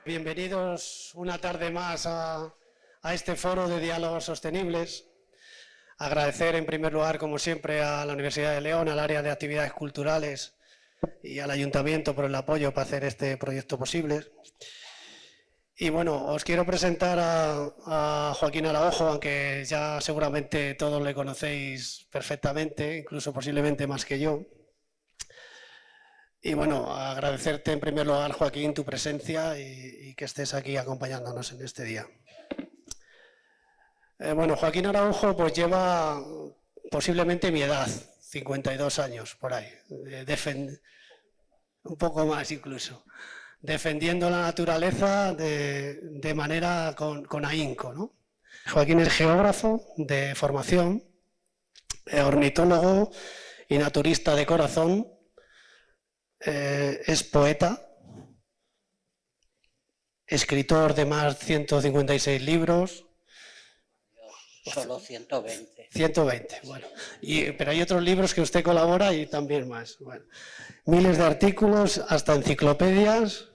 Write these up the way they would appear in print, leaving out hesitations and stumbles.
Bienvenidos una tarde más a este foro de diálogos sostenibles. Agradecer en primer lugar, como siempre, a la Universidad de León, al área de actividades culturales y al Ayuntamiento por el apoyo para hacer este proyecto posible. Y bueno, os quiero presentar a Joaquín Araujo, aunque ya seguramente todos le conocéis perfectamente, incluso posiblemente más que yo. Y bueno, agradecerte en primer lugar, Joaquín, tu presencia y que estés aquí acompañándonos en este día. Bueno, Joaquín Araujo pues lleva posiblemente mi edad, 52 años por ahí, un poco más incluso, defendiendo la naturaleza de manera con ahínco, ¿no? Joaquín es geógrafo de formación, ornitólogo y naturista de corazón. Es poeta, escritor de más de 156 libros. Solo 120. 120, bueno. Pero hay otros libros que usted colabora y también más. Bueno, miles de artículos, hasta enciclopedias,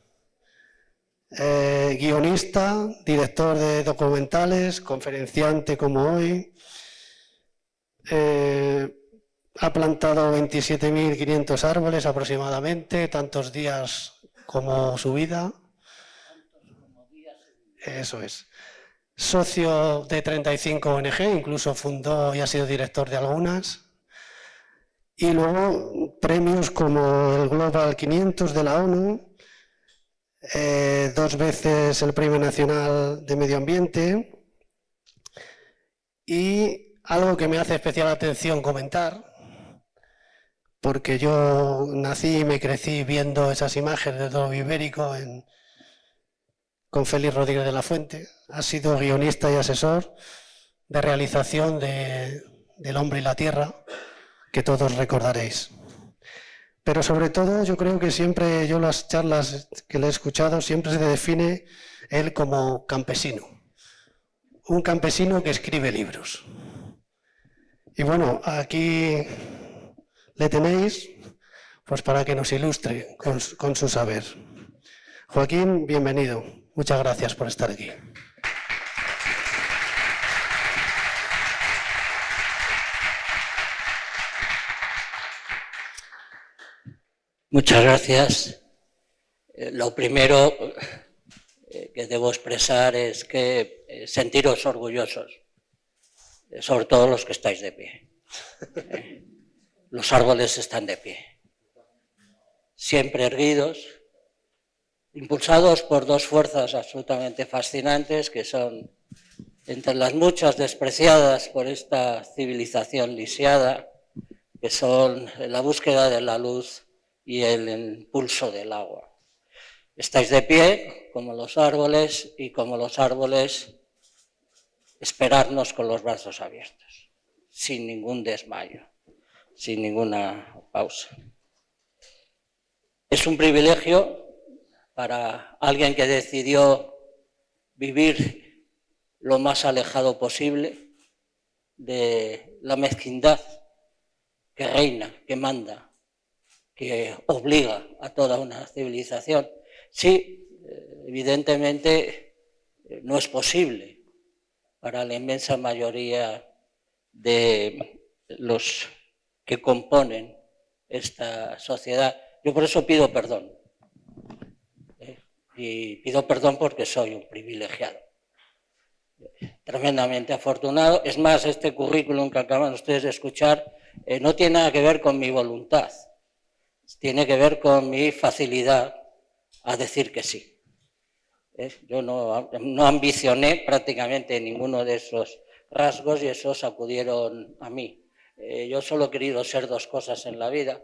guionista, director de documentales, conferenciante como hoy. Ha plantado 27.500 árboles aproximadamente, tantos días como su vida. Eso es. Socio de 35 ONG, incluso fundó y ha sido director de algunas. Y luego premios como el Global 500 de la ONU, 2 veces el Premio Nacional de Medio Ambiente. Y algo que me hace especial atención comentar, porque yo nací y me crecí viendo esas imágenes del Lobo Ibérico con Félix Rodríguez de la Fuente. Ha sido guionista y asesor de realización del Hombre y la Tierra, que todos recordaréis. Pero sobre todo yo creo que siempre, yo las charlas que le he escuchado, siempre se define él como campesino. Un campesino que escribe libros. Y bueno, aquí le tenéis pues para que nos ilustre con su saber. Joaquín, bienvenido. Muchas gracias por estar aquí. Muchas gracias. Lo primero que debo expresar es que sentiros orgullosos, sobre todo los que estáis de pie. Los árboles están de pie, siempre erguidos, impulsados por 2 fuerzas absolutamente fascinantes que son, entre las muchas despreciadas por esta civilización lisiada, que son la búsqueda de la luz y el impulso del agua. Estáis de pie como los árboles y como los árboles esperarnos con los brazos abiertos, sin ningún desmayo, sin ninguna pausa. Es un privilegio para alguien que decidió vivir lo más alejado posible de la mezquindad que reina, que manda, que obliga a toda una civilización. Sí, evidentemente no es posible para la inmensa mayoría de los que componen esta sociedad. Yo por eso pido perdón. Y pido perdón porque soy un privilegiado. Tremendamente afortunado. Es más, este currículum que acaban ustedes de escuchar no tiene nada que ver con mi voluntad. Tiene que ver con mi facilidad a decir que sí. Yo no ambicioné prácticamente ninguno de esos rasgos y esos acudieron a mí. Yo solo he querido ser 2 cosas en la vida: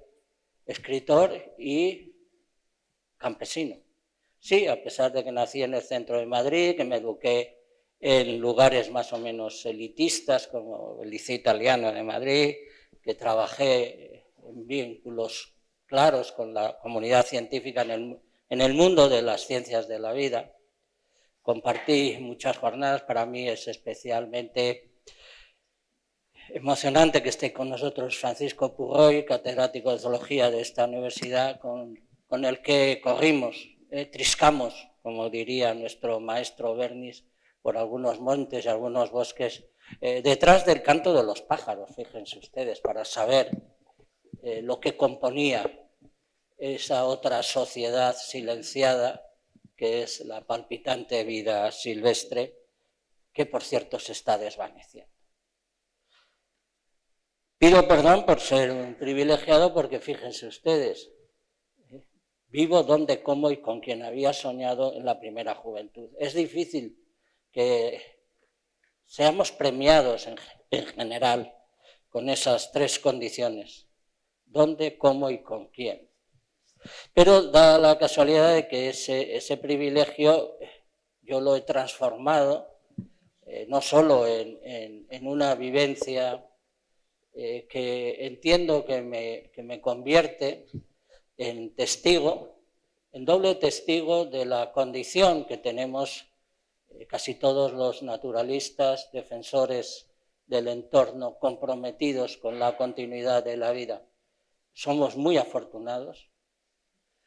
escritor y campesino. Sí, a pesar de que nací en el centro de Madrid, que me eduqué en lugares más o menos elitistas como el Liceo Italiano de Madrid, que trabajé en vínculos claros con la comunidad científica en el mundo de las ciencias de la vida. Compartí muchas jornadas. Para mí es especialmente emocionante que esté con nosotros Francisco Purroy, catedrático de zoología de esta universidad, con el que corrimos, triscamos como diría nuestro maestro Bernis, por algunos montes y algunos bosques, detrás del canto de los pájaros, fíjense ustedes, para saber lo que componía esa otra sociedad silenciada que es la palpitante vida silvestre, que por cierto se está desvaneciendo. Pido perdón por ser un privilegiado porque fíjense ustedes, vivo donde, cómo y con quien había soñado en la primera juventud. Es difícil que seamos premiados en general con esas tres condiciones, dónde, cómo y con quién. Pero da la casualidad de que ese privilegio yo lo he transformado no solo en una vivencia que entiendo que me convierte en testigo, en doble testigo de la condición que tenemos casi todos los naturalistas, defensores del entorno, comprometidos con la continuidad de la vida. Somos muy afortunados.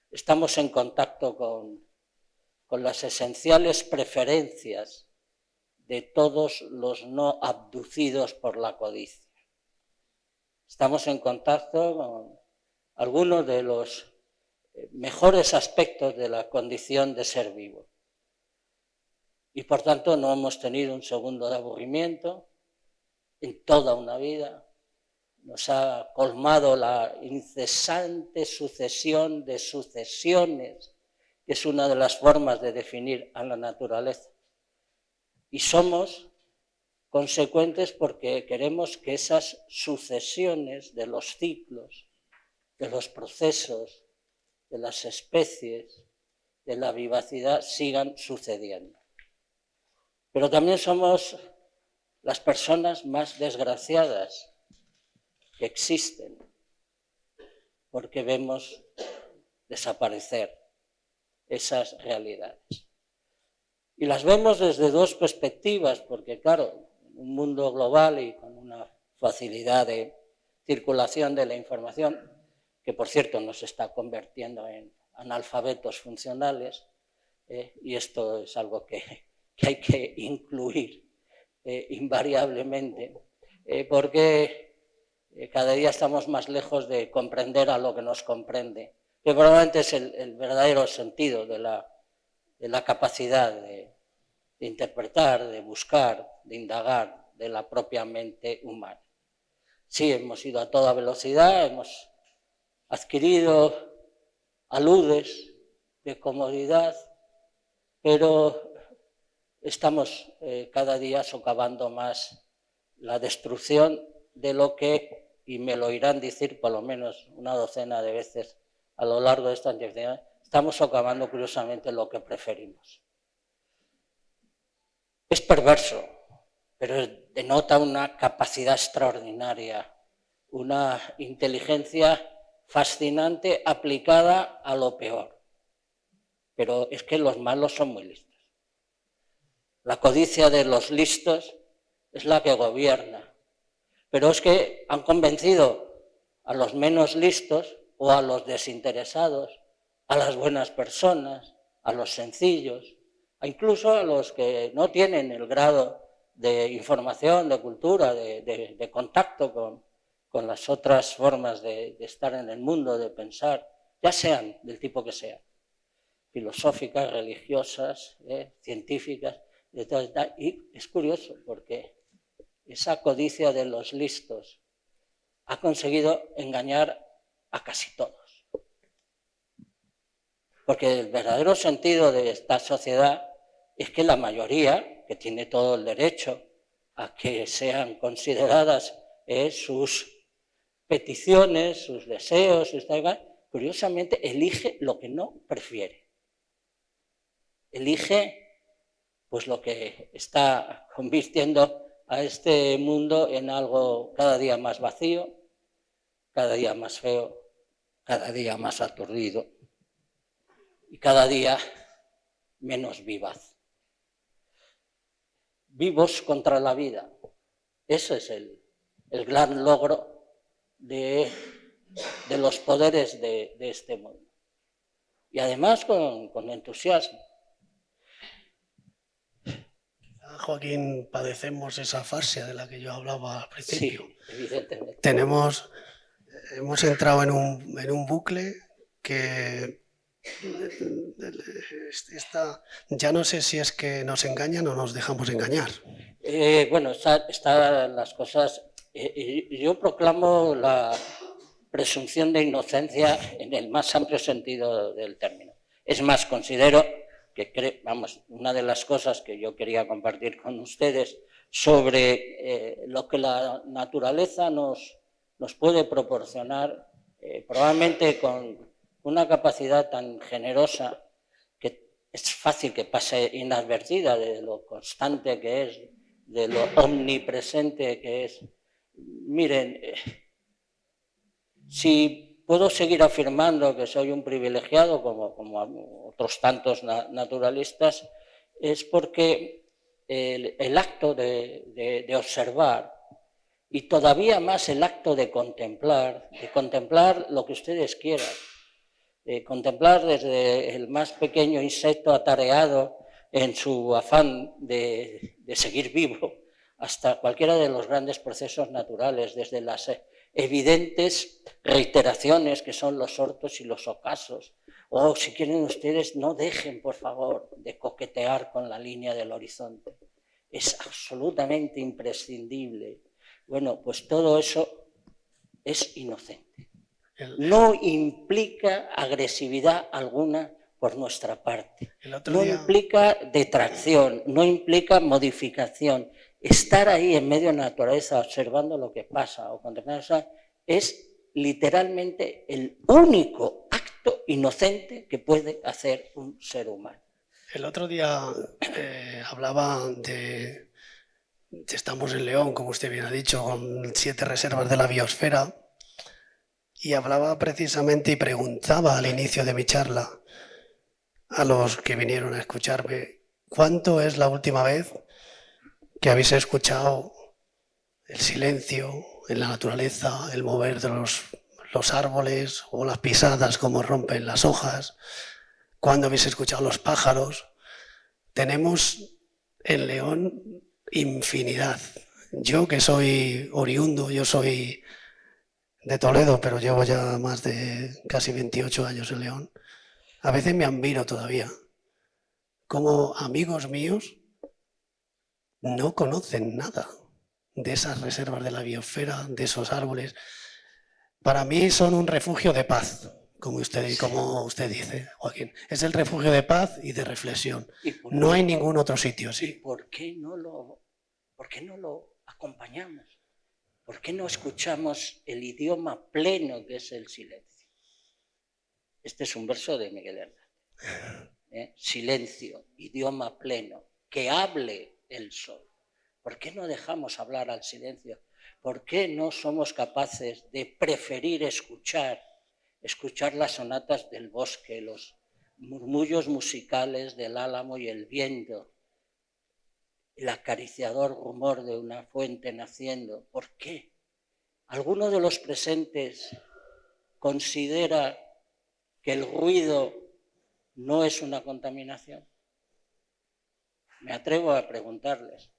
Estamos en contacto con las esenciales preferencias de todos los no abducidos por la codicia. Estamos en contacto con algunos de los mejores aspectos de la condición de ser vivo. Y por tanto no hemos tenido un segundo de aburrimiento en toda una vida. Nos ha colmado la incesante sucesión de sucesiones, que es una de las formas de definir a la naturaleza. Y somos consecuentes porque queremos que esas sucesiones de los ciclos, de los procesos, de las especies, de la vivacidad sigan sucediendo. Pero también somos las personas más desgraciadas que existen, porque vemos desaparecer esas realidades. Y las vemos desde dos perspectivas, porque claro, en un mundo global y con una facilidad de circulación de la información, que por cierto nos está convirtiendo en analfabetos funcionales, y esto es algo que hay que incluir invariablemente, porque cada día estamos más lejos de comprender a lo que nos comprende, que probablemente es el verdadero sentido de la capacidad de interpretar, de buscar, de indagar de la propia mente humana. Sí, hemos ido a toda velocidad, hemos adquirido aludes de comodidad, pero estamos cada día socavando más la destrucción de lo que, y me lo irán decir por lo menos una docena de veces a lo largo de esta actividad, estamos socavando curiosamente lo que preferimos. Es perverso, pero denota una capacidad extraordinaria, una inteligencia fascinante aplicada a lo peor. Pero es que los malos son muy listos. La codicia de los listos es la que gobierna. Pero es que han convencido a los menos listos o a los desinteresados, a las buenas personas, a los sencillos, incluso a los que no tienen el grado de información, de cultura, de contacto con las otras formas de estar en el mundo, de pensar, ya sean del tipo que sean, filosóficas, religiosas, científicas, y es curioso porque esa codicia de los listos ha conseguido engañar a casi todos. Porque el verdadero sentido de esta sociedad es que la mayoría, que tiene todo el derecho a que sean consideradas sus peticiones, sus deseos, curiosamente elige lo que no prefiere. Elige pues lo que está convirtiendo a este mundo en algo cada día más vacío, cada día más feo, cada día más aturdido y cada día menos vivaz. Vivos contra la vida. Ese es el gran logro de los poderes de este mundo. Y además con entusiasmo. Joaquín, padecemos esa fascia de la que yo hablaba al principio. Sí, evidentemente. Hemos entrado en un bucle que ya no sé si es que nos engañan o nos dejamos engañar. Bueno, están las cosas. Yo proclamo la presunción de inocencia en el más amplio sentido del término. Es más, considero que, una de las cosas que yo quería compartir con ustedes sobre lo que la naturaleza nos puede proporcionar, probablemente con una capacidad tan generosa que es fácil que pase inadvertida de lo constante que es, de lo omnipresente que es. Miren, si puedo seguir afirmando que soy un privilegiado, como otros tantos naturalistas, es porque el acto de observar y todavía más el acto de contemplar lo que ustedes quieran, contemplar desde el más pequeño insecto atareado en su afán de seguir vivo, hasta cualquiera de los grandes procesos naturales, desde las evidentes reiteraciones que son los hortos y los ocasos, o si quieren ustedes, no dejen, por favor, de coquetear con la línea del horizonte. Es absolutamente imprescindible. Bueno, pues todo eso es inocente. No implica agresividad alguna por nuestra parte. No implica detracción, no implica modificación. Estar ahí en medio de la naturaleza observando lo que pasa o contemplando eso es literalmente el único acto inocente que puede hacer un ser humano. El otro día hablaba de... Estamos en León, como usted bien ha dicho, con 7 reservas de la biosfera, y hablaba precisamente y preguntaba al inicio de mi charla a los que vinieron a escucharme, ¿cuánto es la última vez que habéis escuchado el silencio en la naturaleza, el mover de los árboles o las pisadas como rompen las hojas? ¿Cuándo habéis escuchado los pájaros? Tenemos en León infinidad. Yo que soy oriundo, yo soy de Toledo, pero llevo ya más de casi 28 años en León. A veces me admiro todavía cómo amigos míos no conocen nada de esas reservas de la biosfera, de esos árboles. Para mí son un refugio de paz, como usted dice, Joaquín. Es el refugio de paz y de reflexión. No hay ningún otro sitio así. ¿Por qué no lo acompañamos? ¿Por qué no escuchamos el idioma pleno que es el silencio? Este es un verso de Miguel Hernández. Silencio, idioma pleno, que hable el sol. ¿Por qué no dejamos hablar al silencio? ¿Por qué no somos capaces de preferir escuchar las sonatas del bosque, los murmullos musicales del álamo y el viento, el acariciador rumor de una fuente naciendo? ¿Por qué? ¿Alguno de los presentes considera que el ruido no es una contaminación? Me atrevo a preguntarles,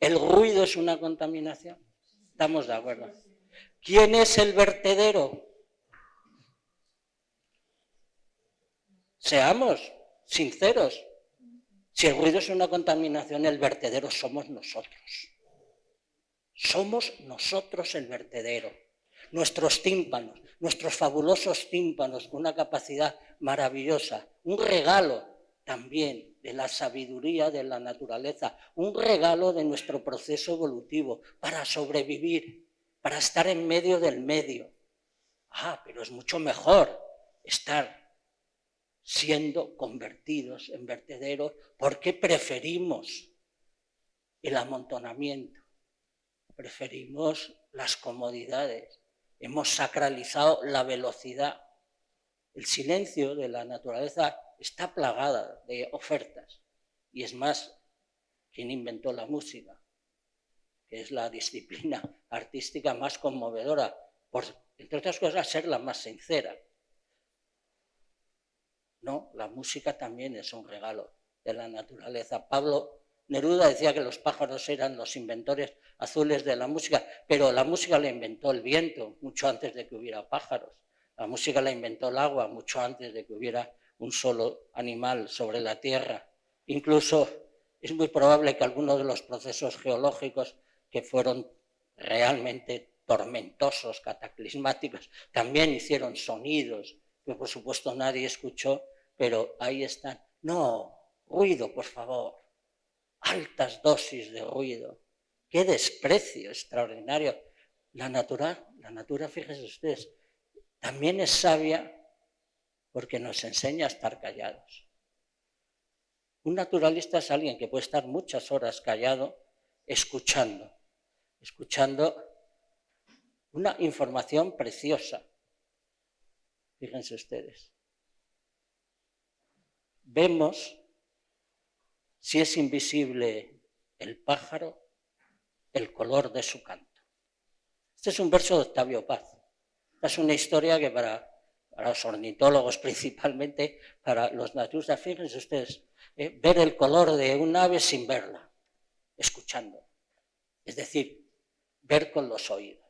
¿el ruido es una contaminación? ¿Estamos de acuerdo? ¿Quién es el vertedero? Seamos sinceros. Si el ruido es una contaminación, el vertedero somos nosotros. Somos nosotros el vertedero. Nuestros tímpanos, nuestros fabulosos tímpanos, con una capacidad maravillosa, un regalo también de la sabiduría de la naturaleza, un regalo de nuestro proceso evolutivo para sobrevivir, para estar en medio del medio. Pero es mucho mejor estar siendo convertidos en vertederos porque preferimos el amontonamiento, preferimos las comodidades, hemos sacralizado la velocidad. El silencio de la naturaleza está plagada de ofertas. Y es más, ¿quién inventó la música? Que es la disciplina artística más conmovedora, por, entre otras cosas, ser la más sincera. No, la música también es un regalo de la naturaleza. Pablo Neruda decía que los pájaros eran los inventores azules de la música, pero la música la inventó el viento mucho antes de que hubiera pájaros. La música la inventó el agua mucho antes de que hubiera un solo animal sobre la tierra. Incluso es muy probable que algunos de los procesos geológicos que fueron realmente tormentosos, cataclismáticos, también hicieron sonidos que por supuesto nadie escuchó, pero ahí están. No, ruido, por favor. Altas dosis de ruido. Qué desprecio extraordinario. La natura, fíjense ustedes, también es sabia porque nos enseña a estar callados. Un naturalista es alguien que puede estar muchas horas callado, escuchando una información preciosa. Fíjense ustedes. Vemos, si es invisible el pájaro, el color de su canto. Este es un verso de Octavio Paz. Esta es una historia que para los ornitólogos principalmente, para los naturistas, fíjense ustedes, ver el color de un ave sin verla, escuchando. Es decir, ver con los oídos.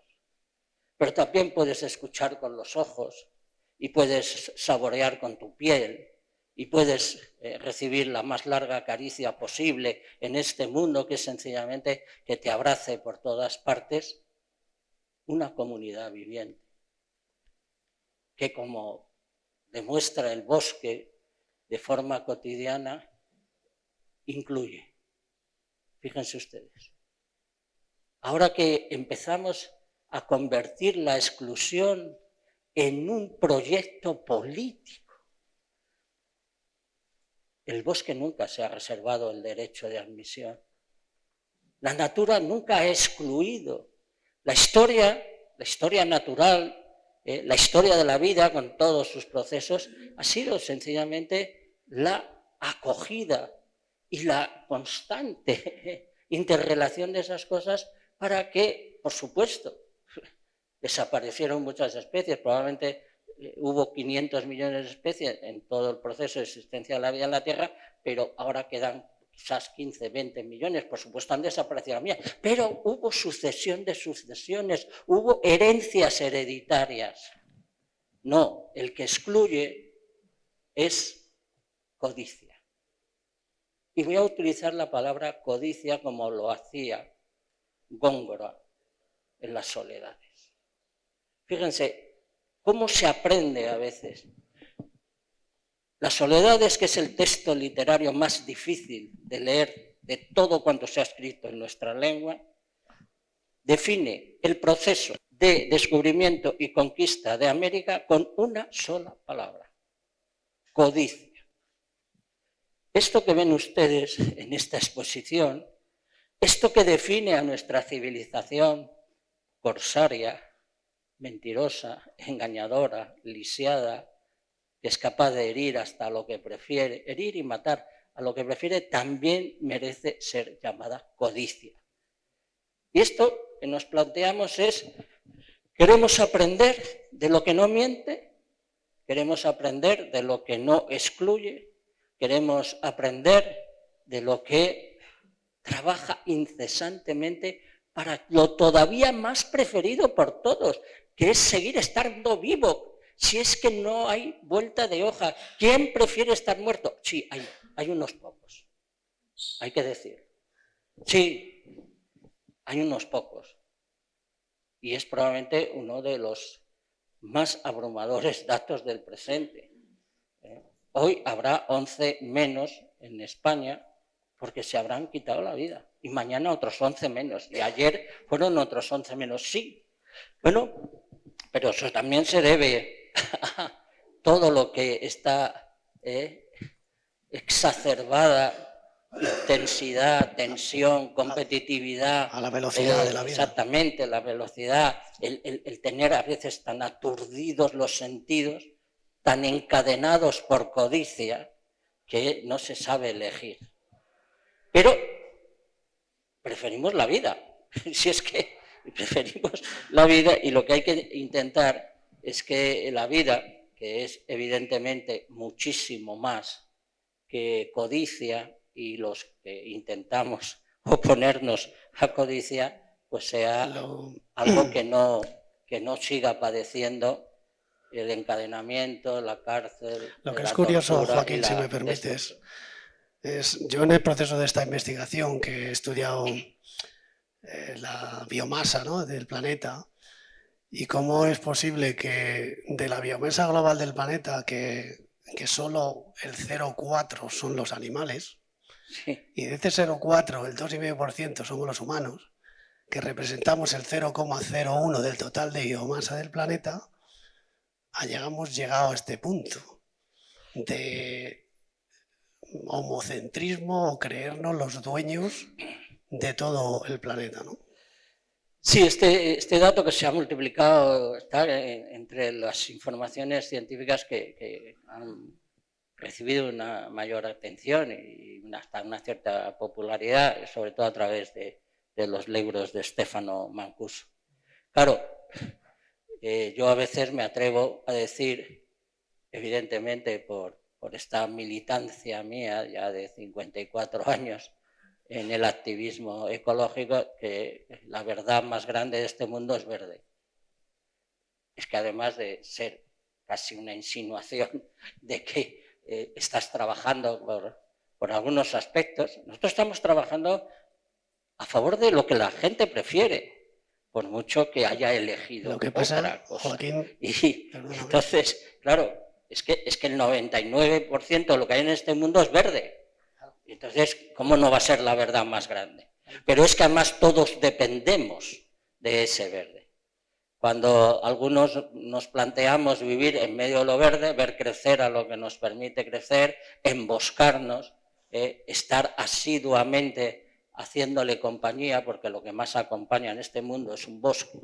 Pero también puedes escuchar con los ojos y puedes saborear con tu piel y puedes recibir la más larga caricia posible en este mundo que es sencillamente que te abrace por todas partes, una comunidad viviente que, como demuestra el bosque de forma cotidiana, incluye. Fíjense ustedes. Ahora que empezamos a convertir la exclusión en un proyecto político, el bosque nunca se ha reservado el derecho de admisión. La natura nunca ha excluido. La historia natural, la historia de la vida con todos sus procesos, ha sido sencillamente la acogida y la constante interrelación de esas cosas para que, por supuesto, desaparecieron muchas especies, probablemente hubo 500 millones de especies en todo el proceso de existencia de la vida en la Tierra, pero ahora quedan quizás 15, 20 millones, por supuesto han desaparecido la mía, pero hubo sucesión de sucesiones, hubo herencias hereditarias. No, el que excluye es codicia. Y voy a utilizar la palabra codicia como lo hacía Góngora en Las Soledades. Fíjense cómo se aprende a veces. Las Soledades, que es el texto literario más difícil de leer de todo cuanto se ha escrito en nuestra lengua, define el proceso de descubrimiento y conquista de América con una sola palabra: codicia. Esto que ven ustedes en esta exposición, esto que define a nuestra civilización corsaria, mentirosa, engañadora, lisiada, que es capaz de herir hasta lo que prefiere, herir y matar a lo que prefiere, también merece ser llamada codicia. Y esto que nos planteamos es, queremos aprender de lo que no miente, queremos aprender de lo que no excluye, queremos aprender de lo que trabaja incesantemente para lo todavía más preferido por todos, que es seguir estando vivo. Si es que no hay vuelta de hoja. ¿Quién prefiere estar muerto? Sí, hay unos pocos, hay que decir. Sí, hay unos pocos. Y es probablemente uno de los más abrumadores datos del presente. Hoy habrá 11 menos en España porque se habrán quitado la vida. Y mañana otros 11 menos. Y ayer fueron otros 11 menos. Sí. Bueno, pero eso también se debe a todo lo que está exacerbada, intensidad, tensión, competitividad. A la velocidad de la vida. Exactamente, la velocidad, el tener a veces tan aturdidos los sentidos, tan encadenados por codicia, que no se sabe elegir. Pero preferimos la vida, si es que preferimos la vida, y lo que hay que intentar es que la vida, que es evidentemente muchísimo más que codicia, y los que intentamos oponernos a codicia, pues sea algo que no siga padeciendo el encadenamiento, la cárcel. Lo que es curioso, Joaquín, si me permites, yo en el proceso de esta investigación que he estudiado la biomasa, ¿no?, del planeta, y cómo es posible que de la biomasa global del planeta, que solo el 0,4 son los animales, sí, y de ese 0,4 el 2,5% somos los humanos, que representamos el 0,01 del total de biomasa del planeta, hayamos llegado a este punto de homocentrismo o creernos los dueños de todo el planeta, ¿no? Sí, este dato que se ha multiplicado está entre las informaciones científicas que han recibido una mayor atención y hasta una cierta popularidad, sobre todo a través de los libros de Stefano Mancuso. Claro, yo a veces me atrevo a decir, evidentemente por esta militancia mía ya de 54 años en el activismo ecológico, que la verdad más grande de este mundo es verde. Es que además de ser casi una insinuación de que estás trabajando por algunos aspectos, nosotros estamos trabajando a favor de lo que la gente prefiere, por mucho que haya elegido lo que pasa, otra cosa. Joaquín, y entonces, claro, es que el 99% de lo que hay en este mundo es verde. Entonces, ¿cómo no va a ser la verdad más grande? Pero es que además todos dependemos de ese verde. Cuando algunos nos planteamos vivir en medio de lo verde, ver crecer a lo que nos permite crecer, emboscarnos, estar asiduamente haciéndole compañía, porque lo que más acompaña en este mundo es un bosque,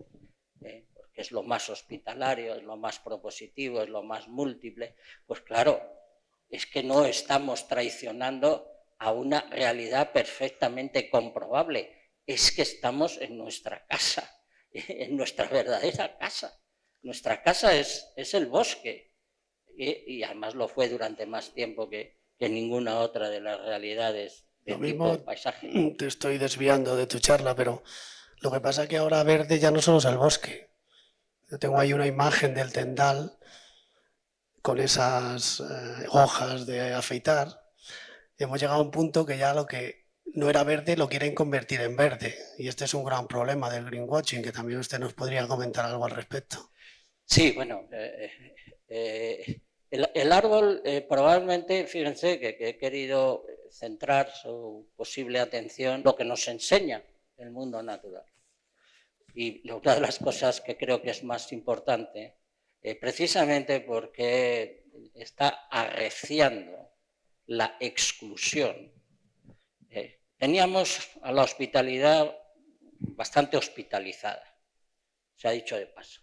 porque es lo más hospitalario, es lo más propositivo, es lo más múltiple, pues claro, es que no estamos traicionando a una realidad perfectamente comprobable. Es que estamos en nuestra casa, en nuestra verdadera casa. Nuestra casa es el bosque y además lo fue durante más tiempo que ninguna otra de las realidades de tipo paisaje. Te estoy desviando de tu charla, pero lo que pasa es que ahora verde ya no solo es el bosque. Yo tengo ahí una imagen del tendal con esas hojas de afeitar. Hemos llegado a un punto que ya lo que no era verde lo quieren convertir en verde. Y este es un gran problema del greenwashing, que también usted nos podría comentar algo al respecto. Sí, bueno, el árbol probablemente, fíjense que he querido centrar su posible atención en lo que nos enseña el mundo natural. Y una de las cosas que creo que es más importante, precisamente porque está arreciando la exclusión. Teníamos a la hospitalidad bastante hospitalizada, se ha dicho de paso.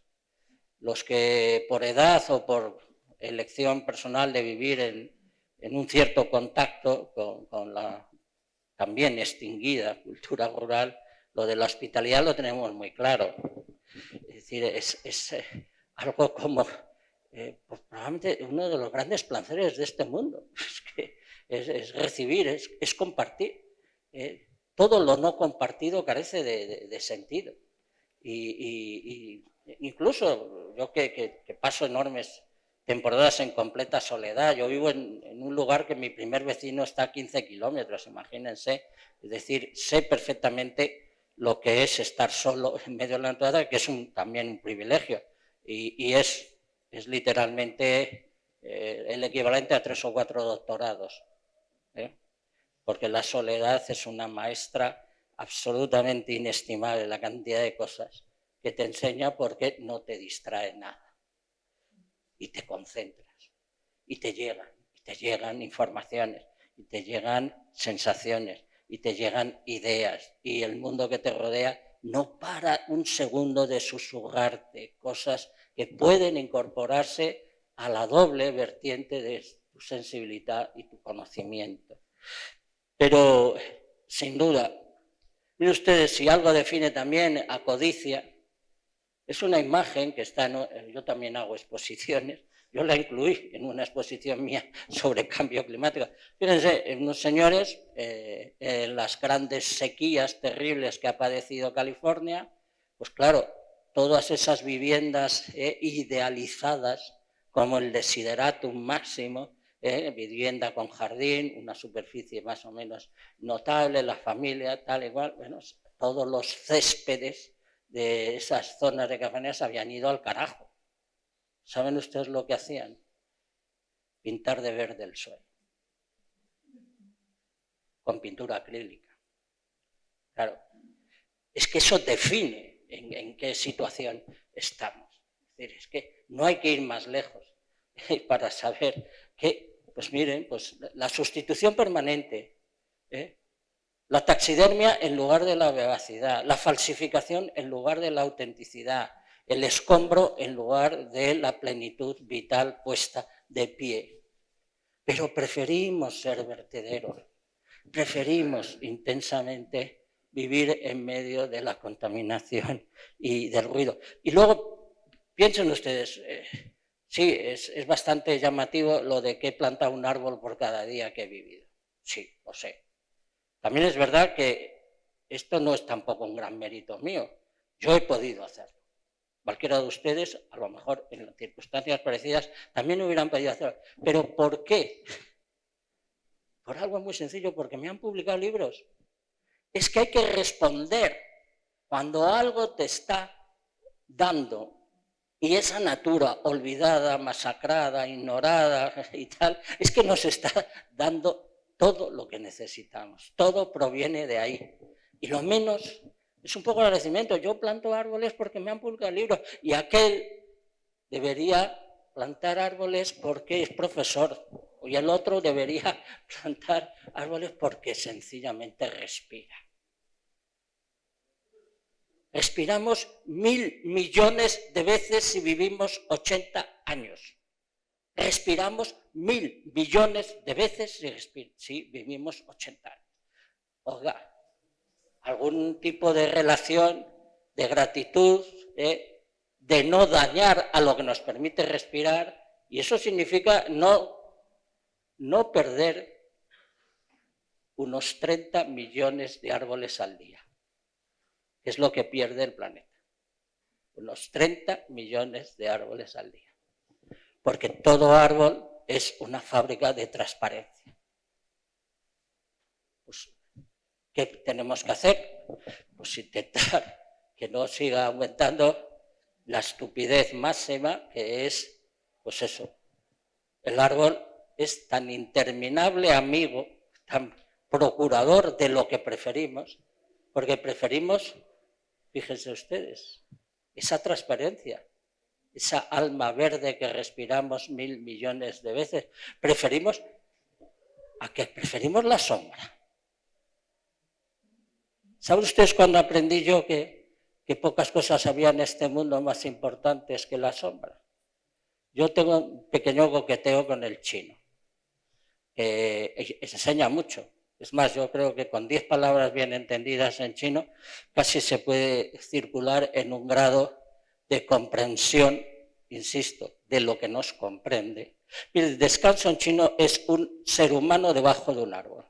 Los que por edad o por elección personal de vivir en un cierto contacto con la también extinguida cultura rural, lo de la hospitalidad lo tenemos muy claro. Es decir, es algo como pues probablemente uno de los grandes placeres de este mundo. Es recibir, es compartir. Todo lo no compartido carece de sentido. Y incluso yo que paso enormes temporadas en completa soledad, yo vivo en un lugar que mi primer vecino está a 15 kilómetros, imagínense, es decir, sé perfectamente lo que es estar solo en medio de la naturaleza, que es también un privilegio, y es literalmente el equivalente a 3 o 4 doctorados, porque la soledad es una maestra absolutamente inestimable, la cantidad de cosas que te enseña porque no te distrae nada y te concentras y te llegan informaciones y te llegan sensaciones y te llegan ideas y el mundo que te rodea no para un segundo de susurrarte cosas que pueden incorporarse a la doble vertiente de tu sensibilidad y tu conocimiento. Pero, sin duda, miren ustedes, si algo define también a codicia, Es una imagen que está, yo también hago exposiciones, yo la incluí en una exposición mía sobre cambio climático. Fíjense, unos señores, en las grandes sequías terribles que ha padecido California, pues claro, todas esas viviendas idealizadas como el desideratum máximo, vivienda con jardín, una superficie más o menos notable, la familia, tal igual, bueno, todos los céspedes de esas zonas de California se habían ido al carajo. ¿Saben ustedes lo que hacían? Pintar de verde el suelo, con pintura acrílica. Claro, es que eso define en qué situación estamos. Es decir, es que no hay que ir más lejos para saber que, pues miren, pues la sustitución permanente, la taxidermia en lugar de la veracidad, la falsificación en lugar de la autenticidad, el escombro en lugar de la plenitud vital puesta de pie. Pero preferimos ser vertederos, preferimos intensamente vivir en medio de la contaminación y del ruido. Y luego, piensen ustedes, sí, es bastante llamativo lo de que he plantado un árbol por cada día que he vivido. Sí, lo sé. También es verdad que esto no es tampoco un gran mérito mío. Yo he podido hacerlo. Cualquiera de ustedes, a lo mejor en circunstancias parecidas, también hubieran podido hacerlo. ¿Pero por qué? Por algo muy sencillo, porque me han publicado libros. Es que hay que responder cuando algo te está dando y esa natura olvidada, masacrada, ignorada y tal, es que nos está dando todo lo que necesitamos. Todo proviene de ahí. Y lo menos es un poco el agradecimiento. Yo planto árboles porque me han publicado libros y aquel debería plantar árboles porque es profesor y el otro debería plantar árboles porque sencillamente respira. Respiramos 1.000 millones de veces si vivimos 80 años. Respiramos 1.000 millones de veces si vivimos 80 años. Oiga, algún tipo de relación, de gratitud, de no dañar a lo que nos permite respirar, y eso significa no perder unos 30 millones de árboles al día. Es lo que pierde el planeta. Unos 30 millones de árboles al día. Porque todo árbol es una fábrica de transparencia. Pues, ¿qué tenemos que hacer? Pues intentar que no siga aumentando la estupidez máxima que es, pues eso, el árbol es tan interminable amigo, tan procurador de lo que preferimos, porque preferimos, fíjense ustedes, esa transparencia, esa alma verde que respiramos 1.000 millones de veces, preferimos la sombra. ¿Saben ustedes cuando aprendí yo que pocas cosas había en este mundo más importantes que la sombra? Yo tengo un pequeño coqueteo con el chino, que enseña mucho. Es más, yo creo que con 10 palabras bien entendidas en chino casi se puede circular en un grado de comprensión, insisto, de lo que nos comprende. Y el descanso en chino es un ser humano debajo de un árbol.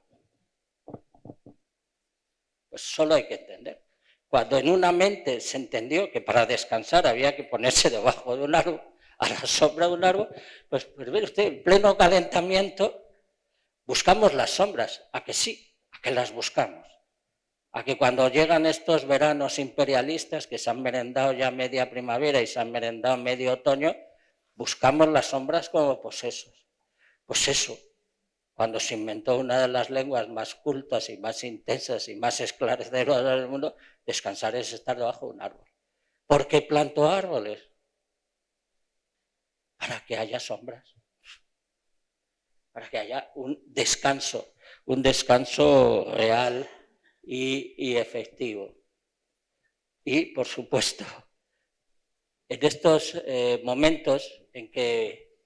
Pues solo hay que entender. Cuando en una mente se entendió que para descansar había que ponerse debajo de un árbol, a la sombra de un árbol, pues ve usted, en pleno calentamiento buscamos las sombras. ¿A que sí? ¿A que las buscamos? A que cuando llegan estos veranos imperialistas que se han merendado ya media primavera y se han merendado medio otoño, buscamos las sombras como posesos. Pues eso, cuando se inventó una de las lenguas más cultas y más intensas y más esclarecedoras del mundo, descansar es estar debajo de un árbol. ¿Por qué planto árboles? Para que haya sombras, para que haya un descanso real y efectivo. Y, por supuesto, en estos momentos en que,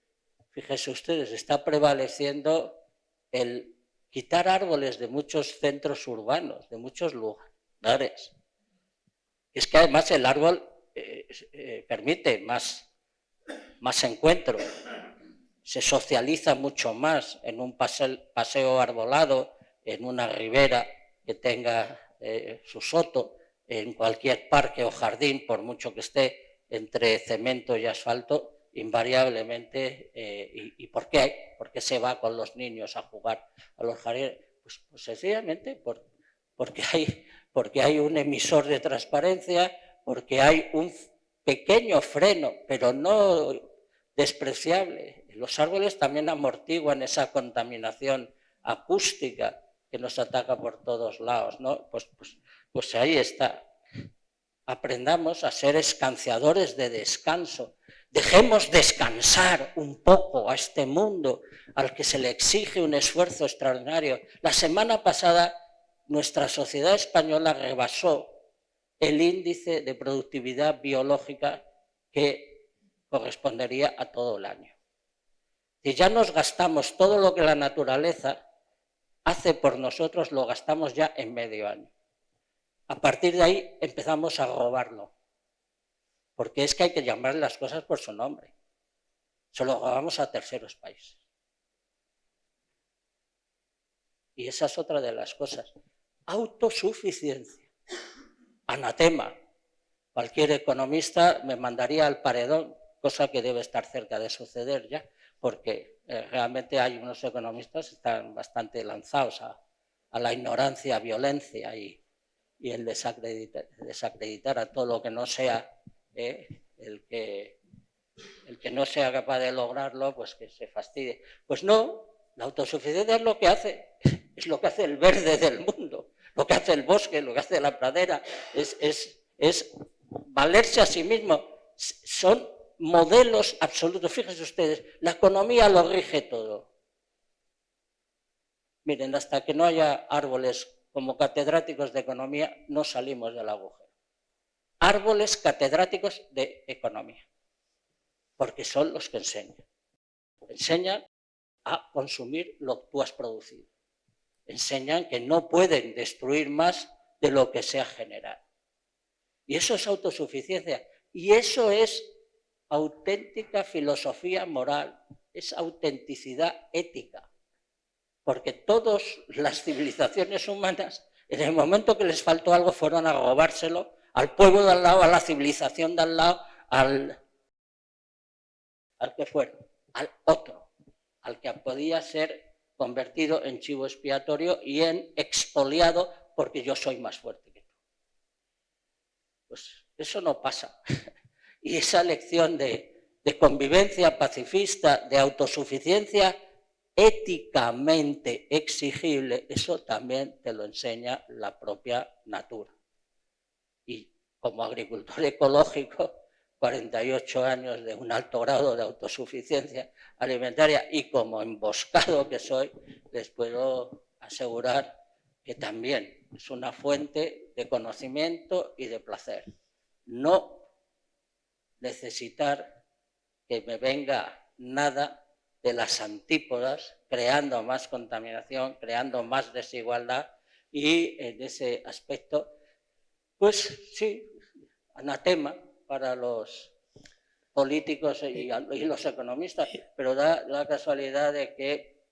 fíjense ustedes, está prevaleciendo el quitar árboles de muchos centros urbanos, de muchos lugares. Es que además el árbol permite más encuentro, se socializa mucho más en un paseo arbolado, en una ribera que tenga su soto, en cualquier parque o jardín, por mucho que esté entre cemento y asfalto, invariablemente. ¿Y por qué? ¿Por qué se va con los niños a jugar a los jardines? Pues sencillamente porque hay un emisor de transparencia, porque hay un pequeño freno, pero no despreciable. Los árboles también amortiguan esa contaminación acústica que nos ataca por todos lados, ¿no? Pues ahí está. Aprendamos a ser escanciadores de descanso. Dejemos descansar un poco a este mundo al que se le exige un esfuerzo extraordinario. La semana pasada nuestra sociedad española rebasó el índice de productividad biológica que correspondería a todo el año. Si ya nos gastamos todo lo que la naturaleza hace por nosotros, lo gastamos ya en medio año. A partir de ahí empezamos a robarlo, porque es que hay que llamar las cosas por su nombre. Se lo robamos a terceros países. Y esa es otra de las cosas. Autosuficiencia. Anatema. Cualquier economista me mandaría al paredón, cosa que debe estar cerca de suceder ya, porque realmente hay unos economistas que están bastante lanzados a la ignorancia, violencia y el desacreditar a todo lo que no sea el que no sea capaz de lograrlo, pues que se fastidie. Pues no, la autosuficiencia es lo que hace el verde del mundo, lo que hace el bosque, lo que hace la pradera, es valerse a sí mismo. Son modelos absolutos. Fíjense ustedes, la economía lo rige todo. Miren, hasta que no haya árboles como catedráticos de economía, no salimos del agujero. Árboles catedráticos de economía, porque son los que enseñan. Enseñan a consumir lo que tú has producido. Enseñan que no pueden destruir más de lo que se ha generado. Y eso es autosuficiencia. Y eso es auténtica filosofía moral, es autenticidad ética. Porque todas las civilizaciones humanas, en el momento que les faltó algo, fueron a robárselo al pueblo de al lado, a la civilización de al lado, al que fuera, al otro, al que podía ser convertido en chivo expiatorio y en expoliado porque yo soy más fuerte que tú. Pues eso no pasa. Y esa lección de convivencia pacifista, de autosuficiencia éticamente exigible, eso también te lo enseña la propia natura. Y como agricultor ecológico, 48 años de un alto grado de autosuficiencia alimentaria y como emboscado que soy, les puedo asegurar que también es una fuente de conocimiento y de placer. No necesitar que me venga nada de las antípodas, creando más contaminación, creando más desigualdad y en ese aspecto, pues sí, anatema para los políticos y los economistas, pero da la casualidad de que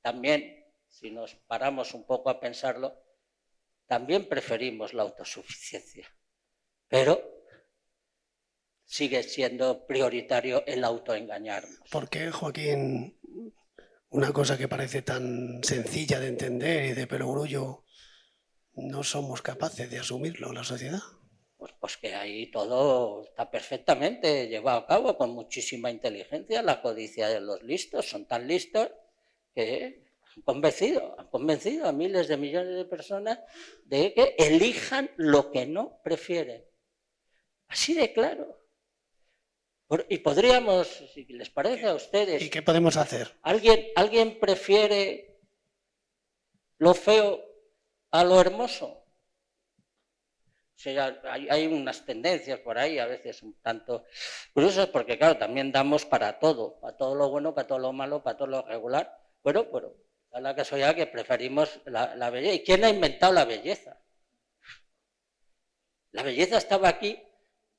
también, si nos paramos un poco a pensarlo, también preferimos la autosuficiencia, pero sigue siendo prioritario el autoengañarnos. ¿Por qué, Joaquín, una cosa que parece tan sencilla de entender y de perogrullo, no somos capaces de asumirlo en la sociedad? Pues que ahí todo está perfectamente llevado a cabo con muchísima inteligencia. La codicia de los listos son tan listos que han convencido a miles de millones de personas de que elijan lo que no prefieren. Así de claro. Y podríamos, si les parece a ustedes... ¿Y qué podemos hacer? ¿Alguien prefiere lo feo a lo hermoso? O sea, hay unas tendencias por ahí, a veces un tanto curiosas, porque claro, también damos para todo lo bueno, para todo lo malo, para todo lo regular. Bueno, da la casualidad que preferimos la belleza. ¿Y quién ha inventado la belleza? La belleza estaba aquí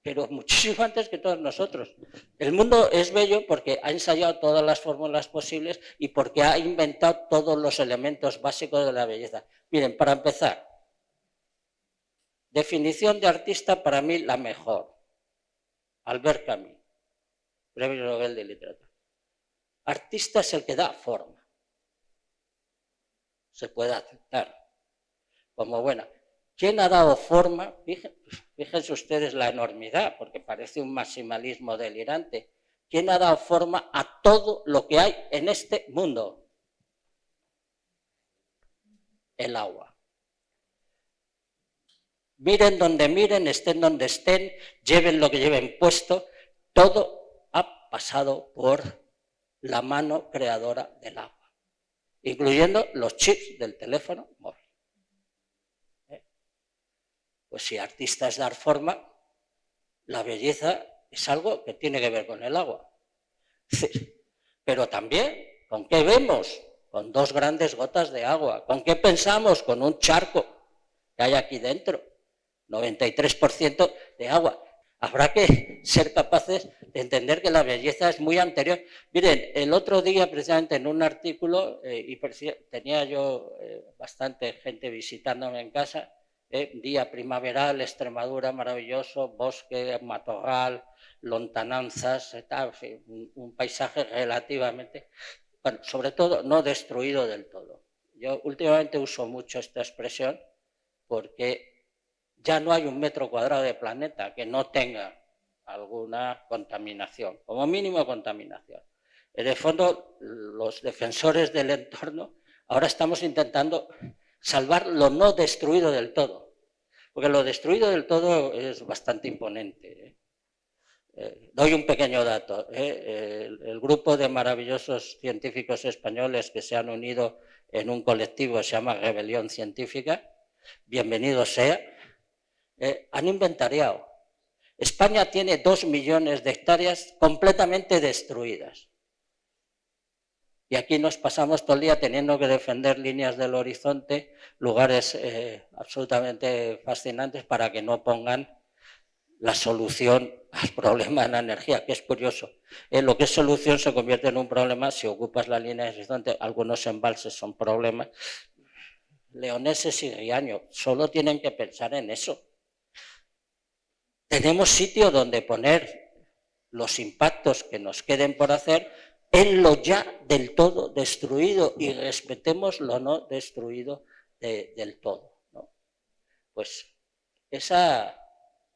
pero muchísimo antes que todos nosotros. El mundo es bello porque ha ensayado todas las fórmulas posibles y porque ha inventado todos los elementos básicos de la belleza. Miren, para empezar, definición de artista para mí la mejor. Albert Camus, Premio Nobel de Literatura. Artista es el que da forma. Se puede aceptar como buena. ¿Quién ha dado forma? Fíjense ustedes la enormidad, porque parece un maximalismo delirante. ¿Quién ha dado forma a todo lo que hay en este mundo? El agua. Miren donde miren, estén donde estén, lleven lo que lleven puesto, todo ha pasado por la mano creadora del agua, incluyendo los chips del teléfono móvil. Pues si artista es dar forma, la belleza es algo que tiene que ver con el agua. Pero también, ¿con qué vemos? Con 2 grandes gotas de agua. ¿Con qué pensamos? Con un charco que hay aquí dentro. 93% de agua. Habrá que ser capaces de entender que la belleza es muy anterior. Miren, el otro día precisamente en un artículo, y tenía yo bastante gente visitándome en casa, día primaveral, Extremadura maravilloso, bosque, matorral, lontananzas, tal, en fin, un paisaje relativamente, bueno, sobre todo no destruido del todo. Yo últimamente uso mucho esta expresión porque ya no hay 1 metro cuadrado de planeta que no tenga alguna contaminación, como mínimo contaminación. En el fondo, los defensores del entorno ahora estamos intentando salvar lo no destruido del todo, porque lo destruido del todo es bastante imponente. Doy un pequeño dato. El grupo de maravillosos científicos españoles que se han unido en un colectivo que se llama Rebelión Científica, bienvenido sea, han inventariado. España tiene 2 millones de hectáreas completamente destruidas. Y aquí nos pasamos todo el día teniendo que defender líneas del horizonte, lugares absolutamente fascinantes para que no pongan la solución al problema de la energía, que es curioso. Lo que es solución se convierte en un problema si ocupas la línea del horizonte. Algunos embalses son problemas. Leoneses y Riaño solo tienen que pensar en eso. Tenemos sitio donde poner los impactos que nos queden por hacer en lo ya del todo destruido y respetemos lo no destruido del todo, ¿no? Pues esa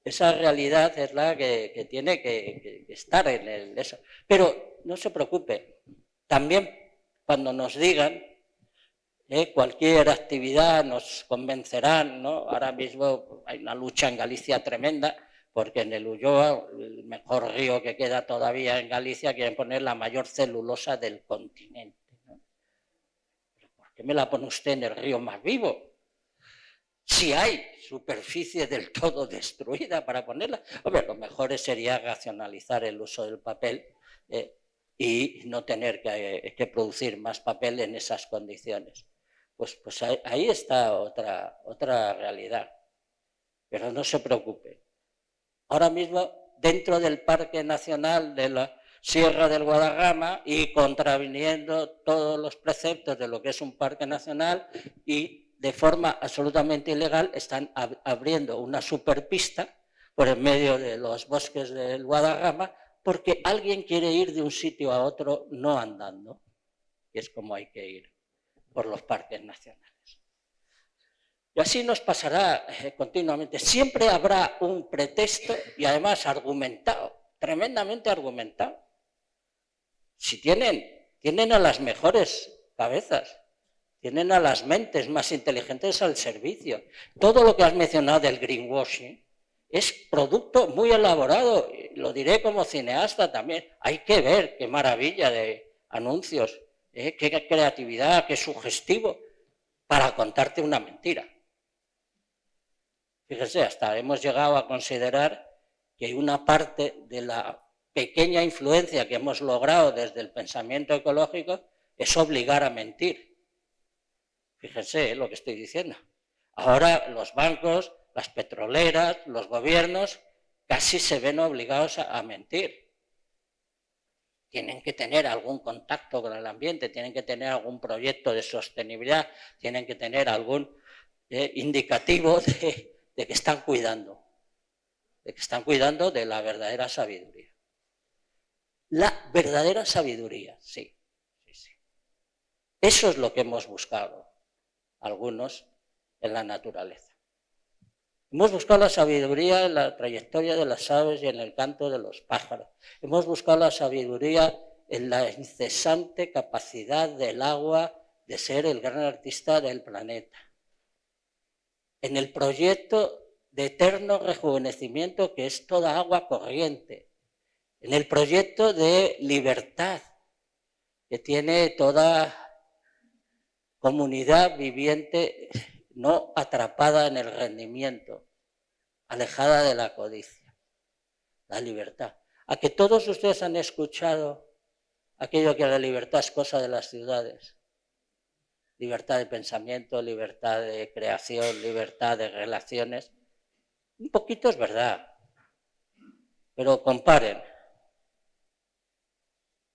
realidad es la que tiene que estar en eso. Pero no se preocupe, también cuando nos digan cualquier actividad nos convencerán, ¿no? Ahora mismo hay una lucha en Galicia tremenda, porque en el Ulloa, el mejor río que queda todavía en Galicia, quieren poner la mayor celulosa del continente, ¿no? ¿Por qué me la pone usted en el río más vivo? Si hay superficie del todo destruida para ponerla. Hombre, lo mejor sería racionalizar el uso del papel y no tener que producir más papel en esas condiciones. Pues ahí está otra realidad. Pero no se preocupe. Ahora mismo, dentro del Parque Nacional de la Sierra del Guadarrama y contraviniendo todos los preceptos de lo que es un parque nacional y de forma absolutamente ilegal están abriendo una superpista por en medio de los bosques del Guadarrama porque alguien quiere ir de un sitio a otro no andando, y es como hay que ir por los parques nacionales. Y así nos pasará continuamente. Siempre habrá un pretexto y además argumentado, tremendamente argumentado. Si tienen a las mejores cabezas, tienen a las mentes más inteligentes al servicio. Todo lo que has mencionado del greenwashing es producto muy elaborado, lo diré como cineasta también. Hay que ver qué maravilla de anuncios, qué creatividad, qué sugestivo para contarte una mentira. Fíjese, hasta hemos llegado a considerar que una parte de la pequeña influencia que hemos logrado desde el pensamiento ecológico es obligar a mentir. Fíjense lo que estoy diciendo. Ahora los bancos, las petroleras, los gobiernos casi se ven obligados a mentir. Tienen que tener algún contacto con el ambiente, tienen que tener algún proyecto de sostenibilidad, tienen que tener algún indicativo de que están cuidando, de la verdadera sabiduría. La verdadera sabiduría, sí. Eso es lo que hemos buscado algunos en la naturaleza. Hemos buscado la sabiduría en la trayectoria de las aves y en el canto de los pájaros. Hemos buscado la sabiduría en la incesante capacidad del agua de ser el gran artista del planeta. En el proyecto de eterno rejuvenecimiento que es toda agua corriente. En el proyecto de libertad que tiene toda comunidad viviente no atrapada en el rendimiento, alejada de la codicia, la libertad. A que todos ustedes han escuchado aquello que la libertad es cosa de las ciudades. Libertad de pensamiento, libertad de creación, libertad de relaciones. Un poquito es verdad, pero comparen.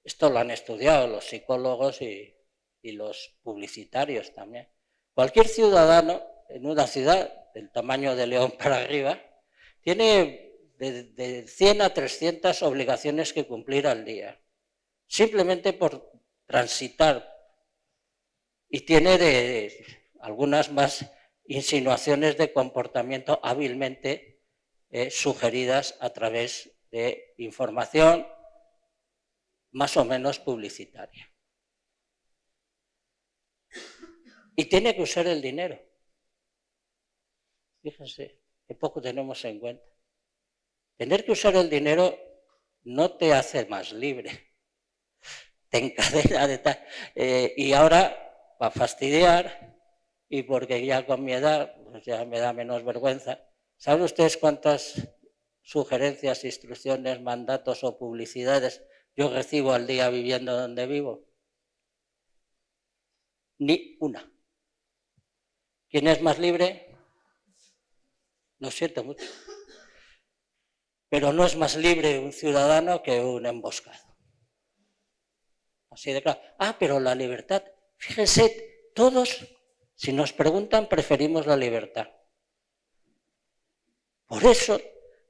Esto lo han estudiado los psicólogos y los publicitarios también. Cualquier ciudadano en una ciudad del tamaño de León para arriba tiene de 100 a 300 obligaciones que cumplir al día, simplemente por transitar, y tiene algunas más insinuaciones de comportamiento hábilmente sugeridas a través de información más o menos publicitaria. Y tiene que usar el dinero. Fíjense, que poco tenemos en cuenta. Tener que usar el dinero no te hace más libre. Te encadena de tal. Y ahora, para fastidiar, y porque ya con mi edad, pues ya me da menos vergüenza, ¿saben ustedes cuántas sugerencias, instrucciones, mandatos o publicidades yo recibo al día viviendo donde vivo? Ni una. ¿Quién es más libre? Lo siento mucho. Pero no es más libre un ciudadano que un emboscado. Así de claro. Pero la libertad. Fíjense, todos, si nos preguntan, preferimos la libertad. Por eso,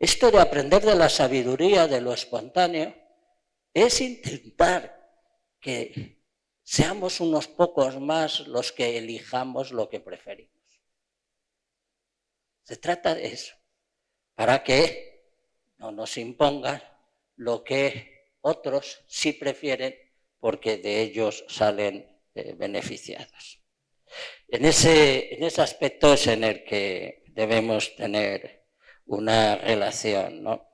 esto de aprender de la sabiduría, de lo espontáneo, es intentar que seamos unos pocos más los que elijamos lo que preferimos. Se trata de eso, para que no nos impongan lo que otros sí prefieren porque de ellos salen beneficiados. En ese aspecto es en el que debemos tener una relación, ¿no?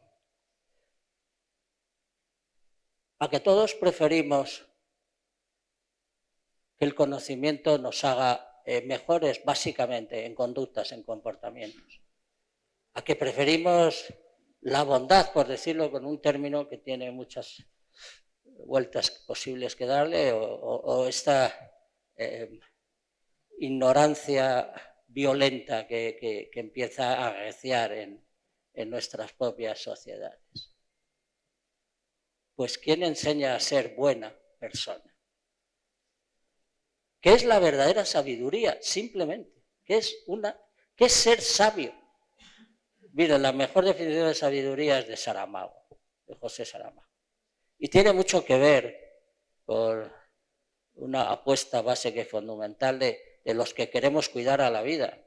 A que todos preferimos que el conocimiento nos haga mejores básicamente en conductas, en comportamientos. A que preferimos la bondad, por decirlo con un término que tiene muchas vueltas posibles que darle, o esta ignorancia violenta que empieza a arreciar en nuestras propias sociedades. Pues ¿quién enseña a ser buena persona? ¿Qué es la verdadera sabiduría? Simplemente, ¿qué es ser sabio? Miren, la mejor definición de sabiduría es de Saramago, de José Saramago. Y tiene mucho que ver con una apuesta básica y fundamental de los que queremos cuidar a la vida,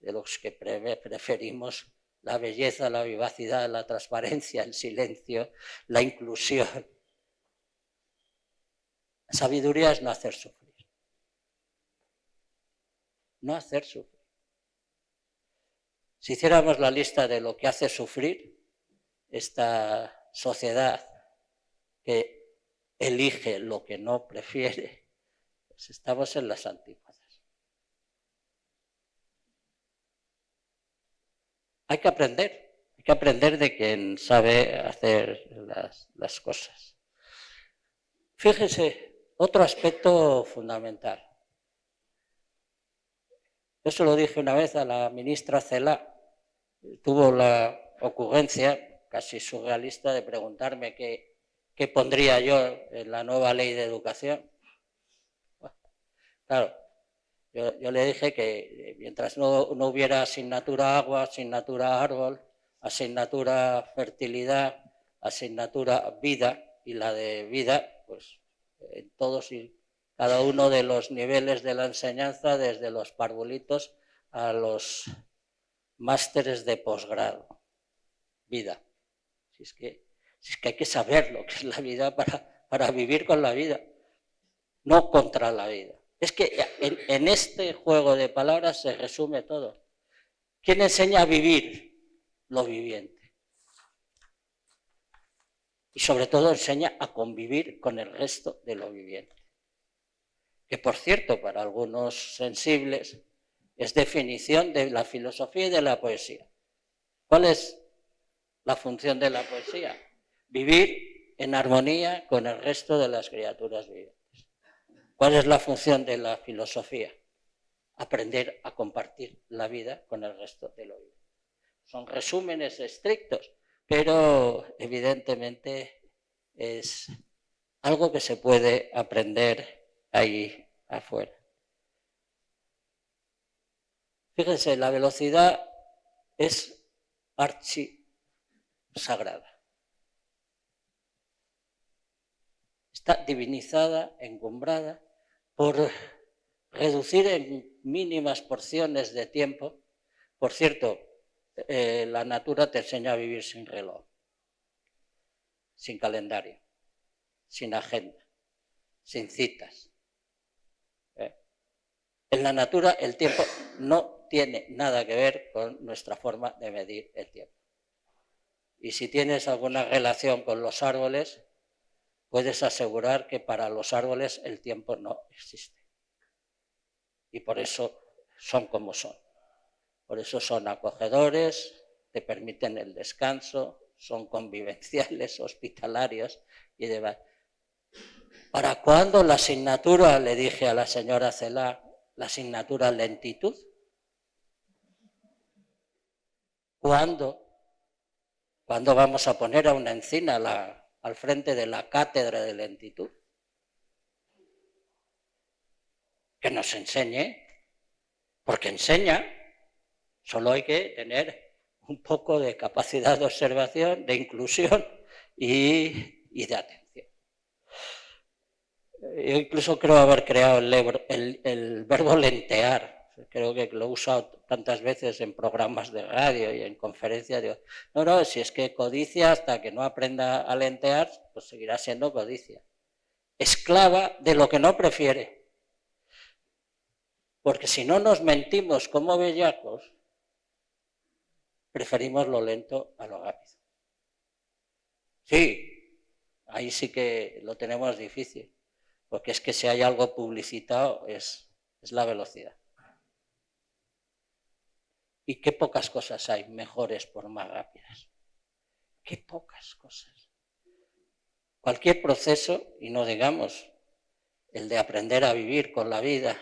de los que preferimos la belleza, la vivacidad, la transparencia, el silencio, la inclusión. La sabiduría es no hacer sufrir. No hacer sufrir. Si hiciéramos la lista de lo que hace sufrir esta sociedad que elige lo que no prefiere, pues estamos en las antípodas. Hay que aprender de quien sabe hacer las cosas. Fíjese, otro aspecto fundamental. Eso lo dije una vez a la ministra Celaá. Tuvo la ocurrencia casi surrealista de preguntarme qué pondría yo en la nueva ley de educación. Claro, yo le dije que mientras no hubiera asignatura agua, asignatura árbol, asignatura fertilidad, asignatura vida, y la de vida, pues en todos y cada uno de los niveles de la enseñanza, desde los parvulitos a los másteres de posgrado. Vida. Si es que hay que saber lo que es la vida para vivir con la vida, no contra la vida. Es que en este juego de palabras se resume todo. ¿Quién enseña a vivir? Lo viviente. Y sobre todo enseña a convivir con el resto de lo viviente. Que por cierto, para algunos sensibles, es definición de la filosofía y de la poesía. ¿Cuál es la función de la poesía? Vivir en armonía con el resto de las criaturas vivientes. ¿Cuál es la función de la filosofía? Aprender a compartir la vida con el resto de lo viviente. Son resúmenes estrictos, pero evidentemente es algo que se puede aprender ahí afuera. Fíjense, la velocidad es archisagrada. Está divinizada, encumbrada, por reducir en mínimas porciones de tiempo. Por cierto, la natura te enseña a vivir sin reloj, sin calendario, sin agenda, sin citas. En la natura el tiempo no tiene nada que ver con nuestra forma de medir el tiempo. Y si tienes alguna relación con los árboles, puedes asegurar que para los árboles el tiempo no existe. Y por eso son como son. Por eso son acogedores, te permiten el descanso, son convivenciales, hospitalarios y demás. ¿Para cuándo la asignatura? Le dije a la señora Celá, la asignatura lentitud. ¿Cuándo? ¿Cuándo vamos a poner a una encina al frente de la cátedra de lentitud? Que nos enseñe, porque enseña, solo hay que tener un poco de capacidad de observación, de inclusión y de atención. Yo incluso creo haber creado el verbo lentear. Creo que lo he usado tantas veces en programas de radio y en conferencias. Digo, no, si es que codicia hasta que no aprenda a lentear, pues seguirá siendo codicia. Esclava de lo que no prefiere. Porque si no nos mentimos como bellacos, preferimos lo lento a lo rápido. Sí, ahí sí que lo tenemos difícil. Porque es que si hay algo publicitado es la velocidad. Y qué pocas cosas hay mejores por más rápidas. Qué pocas cosas. Cualquier proceso, y no digamos el de aprender a vivir con la vida,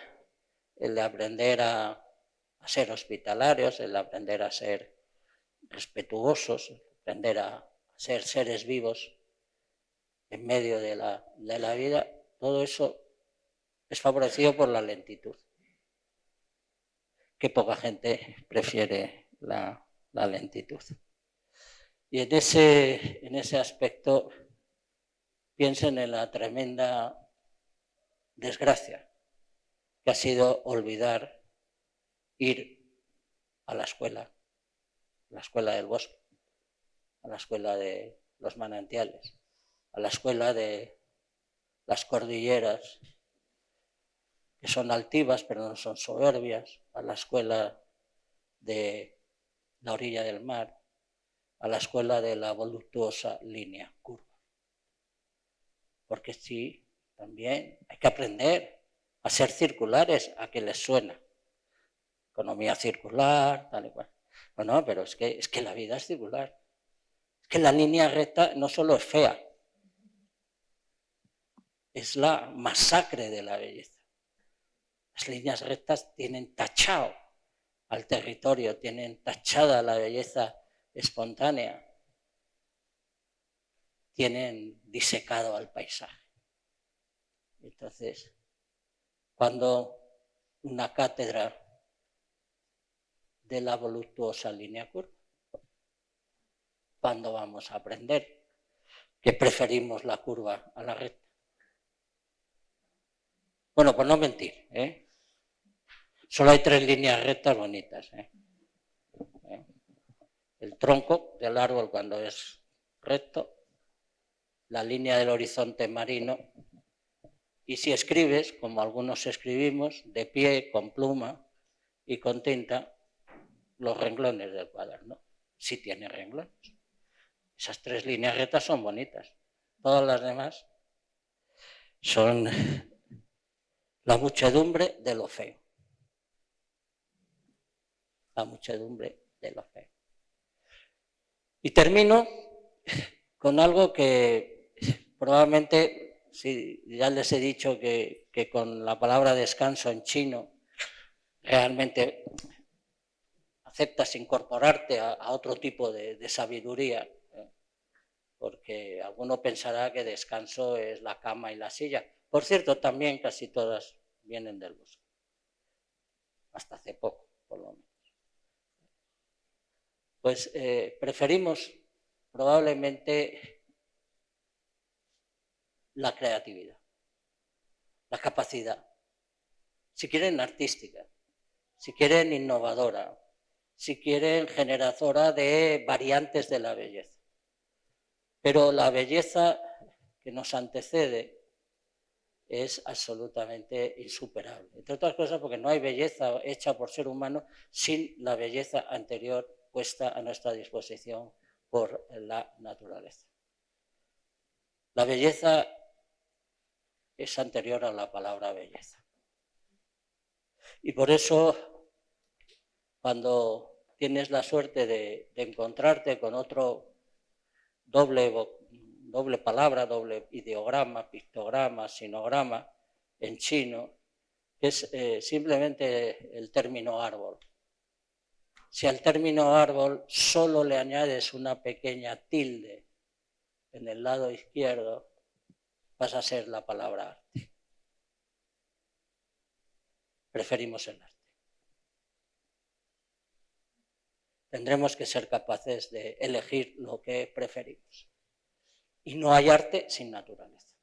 el de aprender a ser hospitalarios, el de aprender a ser respetuosos, aprender a ser seres vivos en medio de la vida, todo eso es favorecido por la lentitud. Que poca gente prefiere la lentitud. Y en ese aspecto piensen en la tremenda desgracia que ha sido olvidar ir a la escuela del bosque, a la escuela de los manantiales, a la escuela de las cordilleras, que son altivas pero no son soberbias, a la escuela de la orilla del mar, a la escuela de la voluptuosa línea curva. Porque sí, también hay que aprender a ser circulares, a que les suena. Economía circular, tal y cual. No, pero es que la vida es circular. Es que la línea recta no solo es fea, es la masacre de la belleza. Las líneas rectas tienen tachado al territorio, tienen tachada la belleza espontánea, tienen disecado al paisaje. Entonces, cuando una cátedra de la voluptuosa línea curva, ¿cuándo vamos a aprender que preferimos la curva a la recta? Bueno, pues no mentir, ¿eh? Solo hay 3 líneas rectas bonitas, ¿eh? El tronco del árbol cuando es recto, la línea del horizonte marino, y si escribes, como algunos escribimos, de pie, con pluma y con tinta, los renglones del cuaderno, si tiene renglones. Esas 3 líneas rectas son bonitas. Todas las demás son la muchedumbre de lo feo. La muchedumbre de lo feo. Y termino con algo que probablemente, sí, ya les he dicho que con la palabra descanso en chino realmente aceptas incorporarte a otro tipo de sabiduría, ¿eh? Porque alguno pensará que descanso es la cama y la silla. Por cierto, también casi todas vienen del bosque, hasta hace poco, por lo menos. Pues preferimos probablemente la creatividad, la capacidad, si quieren artística, si quieren innovadora, si quieren generadora de variantes de la belleza. Pero la belleza que nos antecede es absolutamente insuperable. Entre otras cosas porque no hay belleza hecha por ser humano sin la belleza anterior puesta a nuestra disposición por la naturaleza. La belleza es anterior a la palabra belleza. Y por eso, cuando tienes la suerte de encontrarte con otro doble palabra, doble ideograma, pictograma, sinograma en chino, que es simplemente el término árbol. Si al término árbol solo le añades una pequeña tilde en el lado izquierdo, vas a ser la palabra arte. Preferimos el arte. Tendremos que ser capaces de elegir lo que preferimos. Y no hay arte sin naturaleza.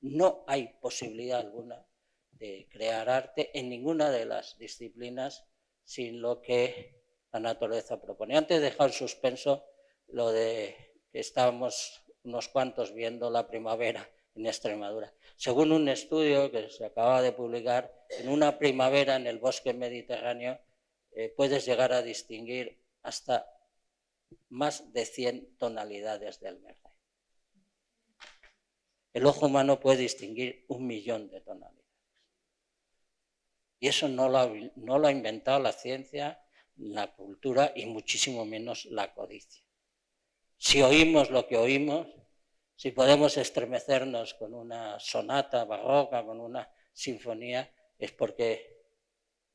No hay posibilidad alguna de crear arte en ninguna de las disciplinas sin lo que la naturaleza propone. Antes de dejar en suspenso lo de que estábamos unos cuantos viendo la primavera en Extremadura. Según un estudio que se acaba de publicar, en una primavera en el bosque mediterráneo puedes llegar a distinguir hasta más de 100 tonalidades del verde. El ojo humano puede distinguir 1 millón de tonalidades. Y eso no lo ha inventado la ciencia, la cultura y muchísimo menos la codicia. Si oímos lo que oímos, si podemos estremecernos con una sonata barroca, con una sinfonía, es porque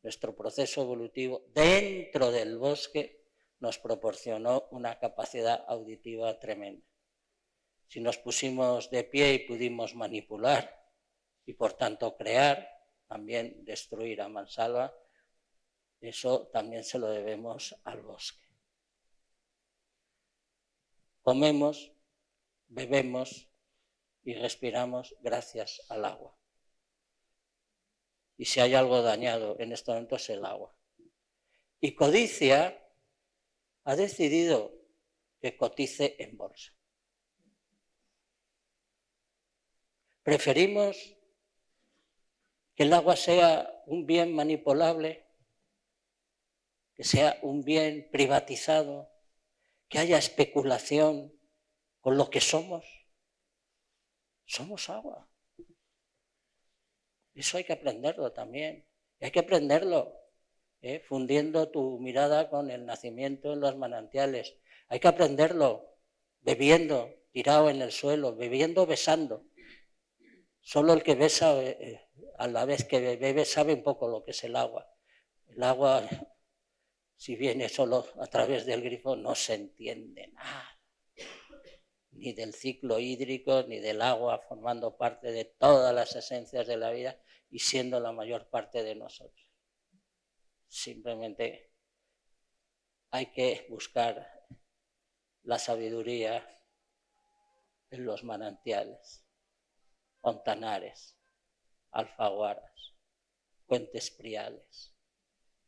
nuestro proceso evolutivo dentro del bosque nos proporcionó una capacidad auditiva tremenda. Si nos pusimos de pie y pudimos manipular y por tanto crear, también destruir a mansalva, eso también se lo debemos al bosque. Comemos, bebemos y respiramos gracias al agua. Y si hay algo dañado en este momento es el agua. Y codicia ha decidido que cotice en bolsa. Preferimos que el agua sea un bien manipulable, que sea un bien privatizado, que haya especulación con lo que somos. Somos agua. Eso hay que aprenderlo también. Y hay que aprenderlo fundiendo tu mirada con el nacimiento en los manantiales. Hay que aprenderlo bebiendo, tirado en el suelo, bebiendo, besando. Solo el que besa, a la vez que bebe, sabe un poco lo que es el agua. El agua si viene solo a través del grifo, no se entiende nada, ni del ciclo hídrico, ni del agua, formando parte de todas las esencias de la vida y siendo la mayor parte de nosotros. Simplemente hay que buscar la sabiduría en los manantiales, ontanares, alfaguaras, fuentes priales,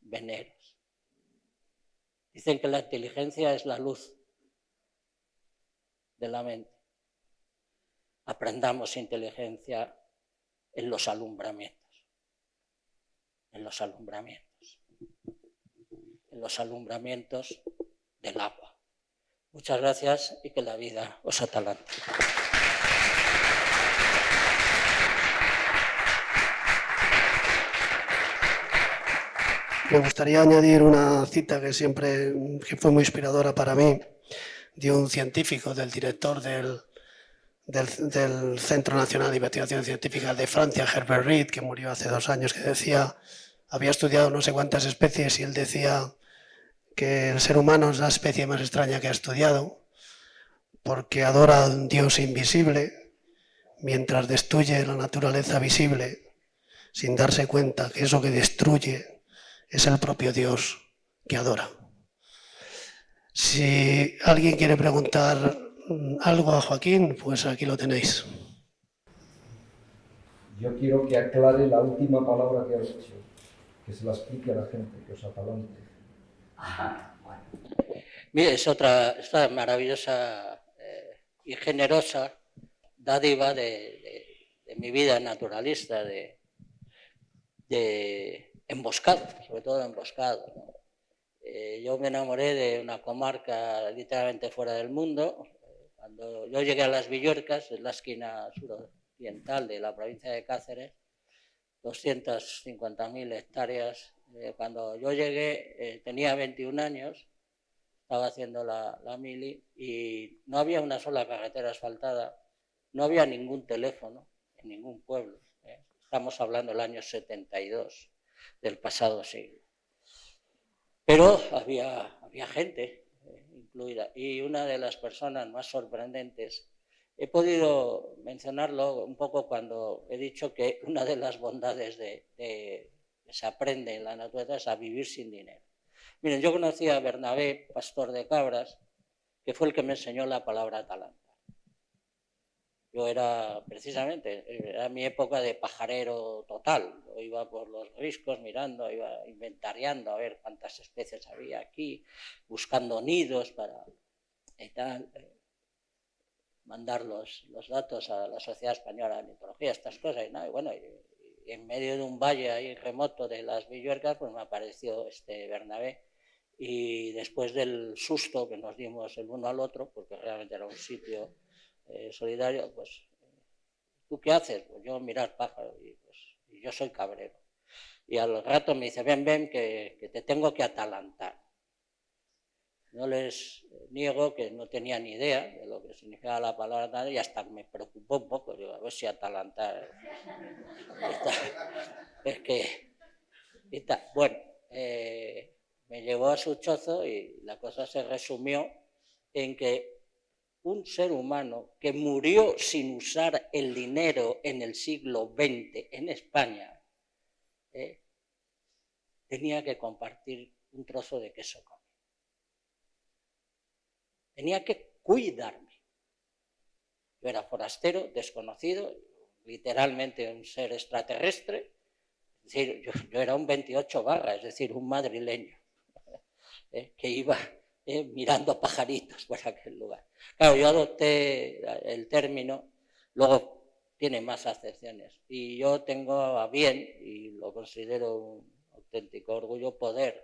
veneros. Dicen que la inteligencia es la luz de la mente. Aprendamos inteligencia en los alumbramientos, en los alumbramientos del agua. Muchas gracias y que la vida os atalante. Me gustaría añadir una cita que fue muy inspiradora para mí, de un científico, del director del Centro Nacional de Investigación Científica de Francia, Herbert Reed, que murió hace 2 años, que decía, había estudiado no sé cuántas especies y él decía que el ser humano es la especie más extraña que ha estudiado porque adora a un Dios invisible mientras destruye la naturaleza visible sin darse cuenta que eso que destruye es el propio Dios que adora. Si alguien quiere preguntar algo a Joaquín, pues aquí lo tenéis. Yo quiero que aclare la última palabra que has dicho, que se la explique a la gente, que os atalante. Mire, es esta maravillosa y generosa dádiva de mi vida naturalista, de emboscado, sobre todo emboscado, ¿no? Yo me enamoré de una comarca literalmente fuera del mundo. Cuando yo llegué a Las Villuercas, en la esquina suroriental de la provincia de Cáceres, 250.000 hectáreas. Cuando yo llegué tenía 21 años, estaba haciendo la mili y no había una sola carretera asfaltada, no había ningún teléfono en ningún pueblo. Estamos hablando del año 72 del pasado siglo. Pero había gente incluida, y una de las personas más sorprendentes, he podido mencionarlo un poco cuando he dicho que una de las bondades que se aprende en la naturaleza es a vivir sin dinero. Miren, yo conocí a Bernabé, pastor de cabras, que fue el que me enseñó la palabra atalanta. Yo era mi época de pajarero total. Yo iba por los riscos mirando, iba inventariando a ver cuántas especies había aquí, buscando nidos para y tal, mandar los datos a la Sociedad Española de Ornitología, estas cosas. Y bueno, y en medio de un valle ahí remoto de Las Villuercas, pues me apareció Bernabé. Y después del susto que nos dimos el uno al otro, porque realmente era un sitio solidario, pues, ¿tú qué haces? Pues yo mirar pájaros y yo soy cabrero. Y al rato me dice, ven, que te tengo que atalantar. No les niego que no tenía ni idea de lo que significaba la palabra atalantar y hasta me preocupó un poco. Digo, a ver si atalantar. Es que... Bueno, me llevó a su chozo y la cosa se resumió en que un ser humano que murió sin usar el dinero en el siglo XX en España tenía que compartir un trozo de queso conmigo. Tenía que cuidarme. Yo era forastero, desconocido, literalmente un ser extraterrestre. Es decir, yo era un 28 barra, es decir, un madrileño que iba mirando pajaritos por aquel lugar. Claro, yo adopté el término, luego tiene más acepciones, y yo tengo a bien, y lo considero un auténtico orgullo, poder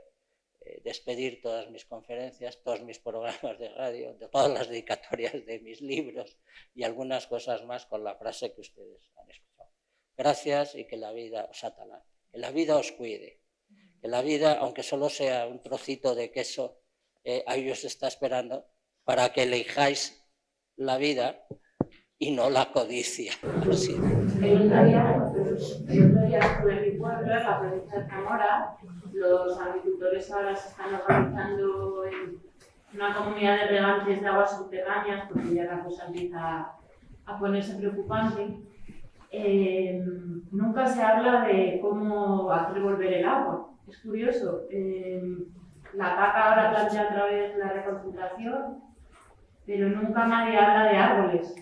despedir todas mis conferencias, todos mis programas de radio, de todas las dedicatorias de mis libros y algunas cosas más con la frase que ustedes han escuchado. Gracias y que la vida os atalante, que la vida os cuide, que la vida, aunque solo sea un trocito de queso, ahí os está esperando para que elijáis la vida y no la codicia. Así. El otro día estuve en mi pueblo, en la provincia de Zamora. Los agricultores ahora se están organizando en una comunidad de regantes de aguas subterráneas, porque ya la cosa empieza a ponerse preocupante. Nunca se habla de cómo hacer volver el agua. Es curioso. La PAC ahora plantea otra vez la reconcentración, pero nunca nadie habla de árboles.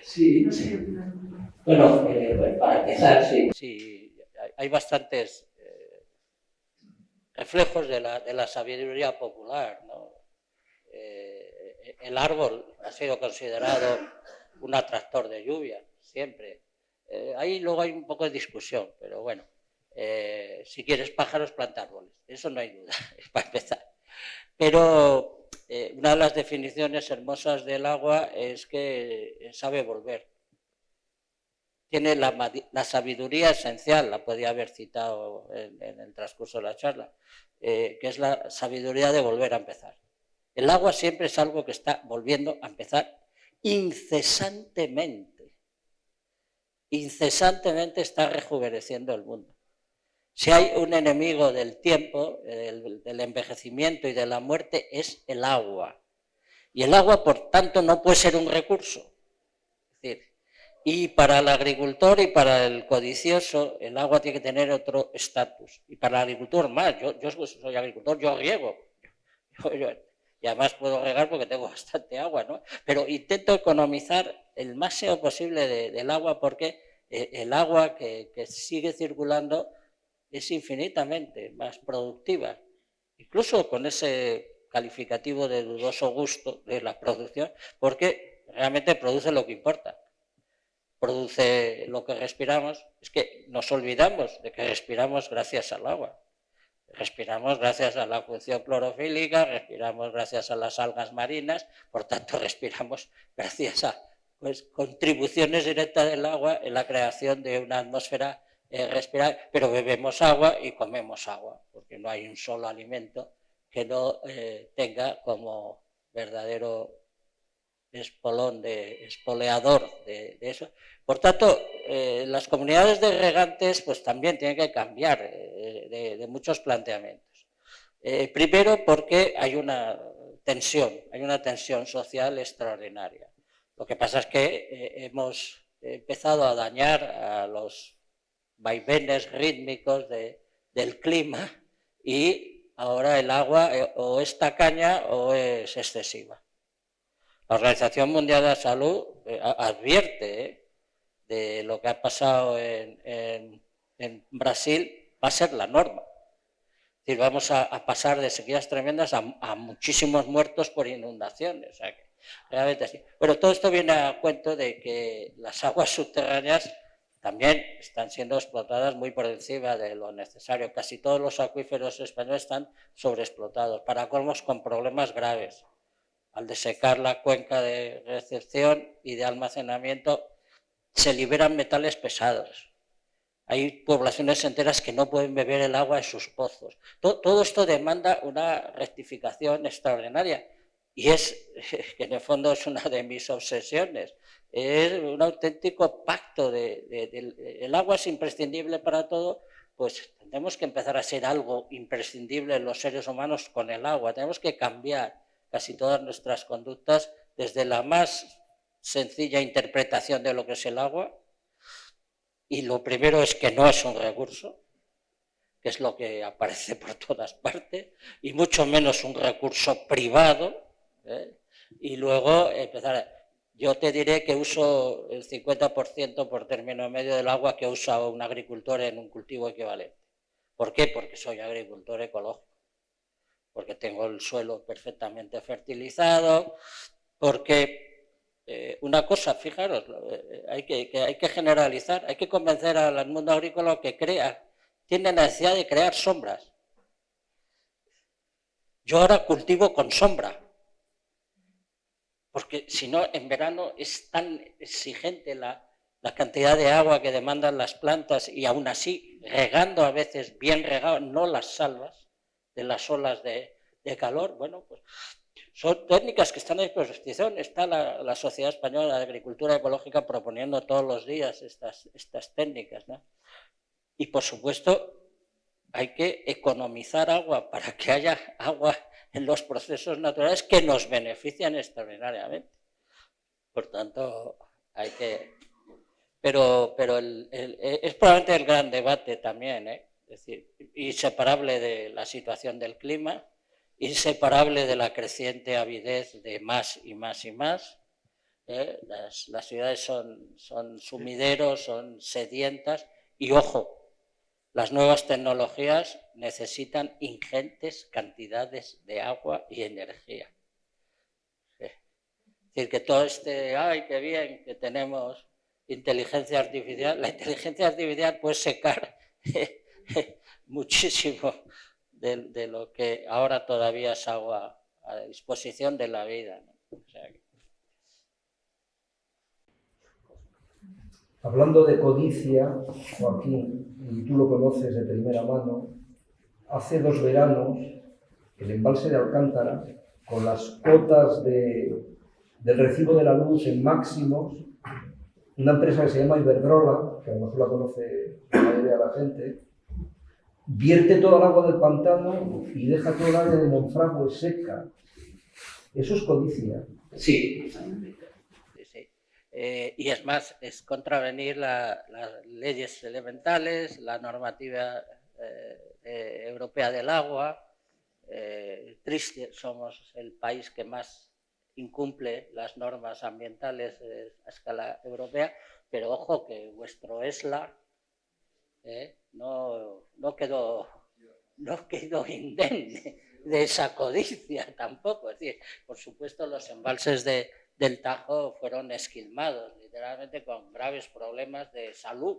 Sí. No sé. Bueno, para empezar, sí, hay bastantes reflejos de la sabiduría popular, ¿no? El árbol ha sido considerado un atractor de lluvia, siempre. Ahí luego hay un poco de discusión, pero bueno, si quieres pájaros, planta árboles, eso no hay duda, para empezar. Pero una de las definiciones hermosas del agua es que sabe volver. Tiene la sabiduría esencial, la podía haber citado en el transcurso de la charla, que es la sabiduría de volver a empezar. El agua siempre es algo que está volviendo a empezar incesantemente. Incesantemente está rejuveneciendo el mundo. Si hay un enemigo del tiempo, del envejecimiento y de la muerte, es el agua. Y el agua, por tanto, no puede ser un recurso. Es decir, y para el agricultor y para el codicioso, el agua tiene que tener otro estatus. Y para el agricultor más, yo soy agricultor, yo riego. Y además puedo regar porque tengo bastante agua, ¿no? Pero intento economizar el máximo posible del agua porque el agua que sigue circulando es infinitamente más productiva. Incluso con ese calificativo de dudoso gusto de la producción, porque realmente produce lo que importa. Produce lo que respiramos. Es que nos olvidamos de que respiramos gracias al agua. Respiramos gracias a la función clorofílica, respiramos gracias a las algas marinas, por tanto respiramos gracias a contribuciones directas del agua en la creación de una atmósfera respirable, pero bebemos agua y comemos agua, porque no hay un solo alimento que no tenga como verdadero espoleador de eso. Por tanto, las comunidades de regantes pues también tienen que cambiar de muchos planteamientos. Primero porque hay una tensión social extraordinaria. Lo que pasa es que hemos empezado a dañar a los vaivenes rítmicos del clima y ahora el agua o es tacaña o es excesiva. La Organización Mundial de la Salud advierte de lo que ha pasado en Brasil, va a ser la norma. Es decir, vamos a pasar de sequías tremendas a muchísimos muertos por inundaciones. O sea, que realmente así. Bueno, todo esto viene a cuento de que las aguas subterráneas también están siendo explotadas muy por encima de lo necesario. Casi todos los acuíferos españoles están sobreexplotados, para colmos con problemas graves. Al desecar la cuenca de recepción y de almacenamiento, se liberan metales pesados. Hay poblaciones enteras que no pueden beber el agua en sus pozos. Todo esto demanda una rectificación extraordinaria. Y que en el fondo es una de mis obsesiones. Es un auténtico pacto el agua es imprescindible para todo, pues tenemos que empezar a ser algo imprescindible en los seres humanos con el agua. Tenemos que cambiar casi todas nuestras conductas, desde la más sencilla interpretación de lo que es el agua, y lo primero es que no es un recurso, que es lo que aparece por todas partes, y mucho menos un recurso privado, y luego empezar. Yo te diré que uso el 50% por término medio del agua que usa un agricultor en un cultivo equivalente. ¿Por qué? Porque soy agricultor ecológico. Porque tengo el suelo perfectamente fertilizado, porque una cosa, fijaros, hay que generalizar, hay que convencer al mundo agrícola que tiene necesidad de crear sombras. Yo ahora cultivo con sombra, porque si no, en verano es tan exigente la cantidad de agua que demandan las plantas y aún así, regando a veces bien regado, no las salvas de las olas de calor. Bueno, pues son técnicas que están a disposición. Está la Sociedad Española de Agricultura Ecológica proponiendo todos los días estas técnicas, ¿no? Y, por supuesto, hay que economizar agua para que haya agua en los procesos naturales que nos benefician extraordinariamente. Por tanto, hay que... Pero es probablemente el gran debate también, ¿eh? Es decir, inseparable de la situación del clima, inseparable de la creciente avidez de más y más y más. Las ciudades son sumideros, son sedientas y, ojo, las nuevas tecnologías necesitan ingentes cantidades de agua y energía. Es decir, que todo ¡ay, qué bien que tenemos inteligencia artificial! La inteligencia artificial puede secar muchísimo de lo que ahora todavía es agua a disposición de la vida, ¿no? O sea, hablando de codicia, Joaquín, y tú lo conoces de primera mano, hace 2 veranos el embalse de Alcántara, con las cotas del recibo de la luz en máximos, una empresa que se llama Iberdrola, que a lo mejor la conoce la mayoría de la gente, vierte toda el agua del pantano y deja todo el área de Monfragüe seca. Eso es codicia. sí. Sí. Y es más, es contravenir las leyes elementales, la normativa europea del agua. Triste, somos el país que más incumple las normas ambientales a escala europea, pero ojo que vuestro ESLA no quedó indemne de esa codicia tampoco. Es decir, por supuesto, los embalses del Tajo fueron esquilmados, literalmente con graves problemas de salud,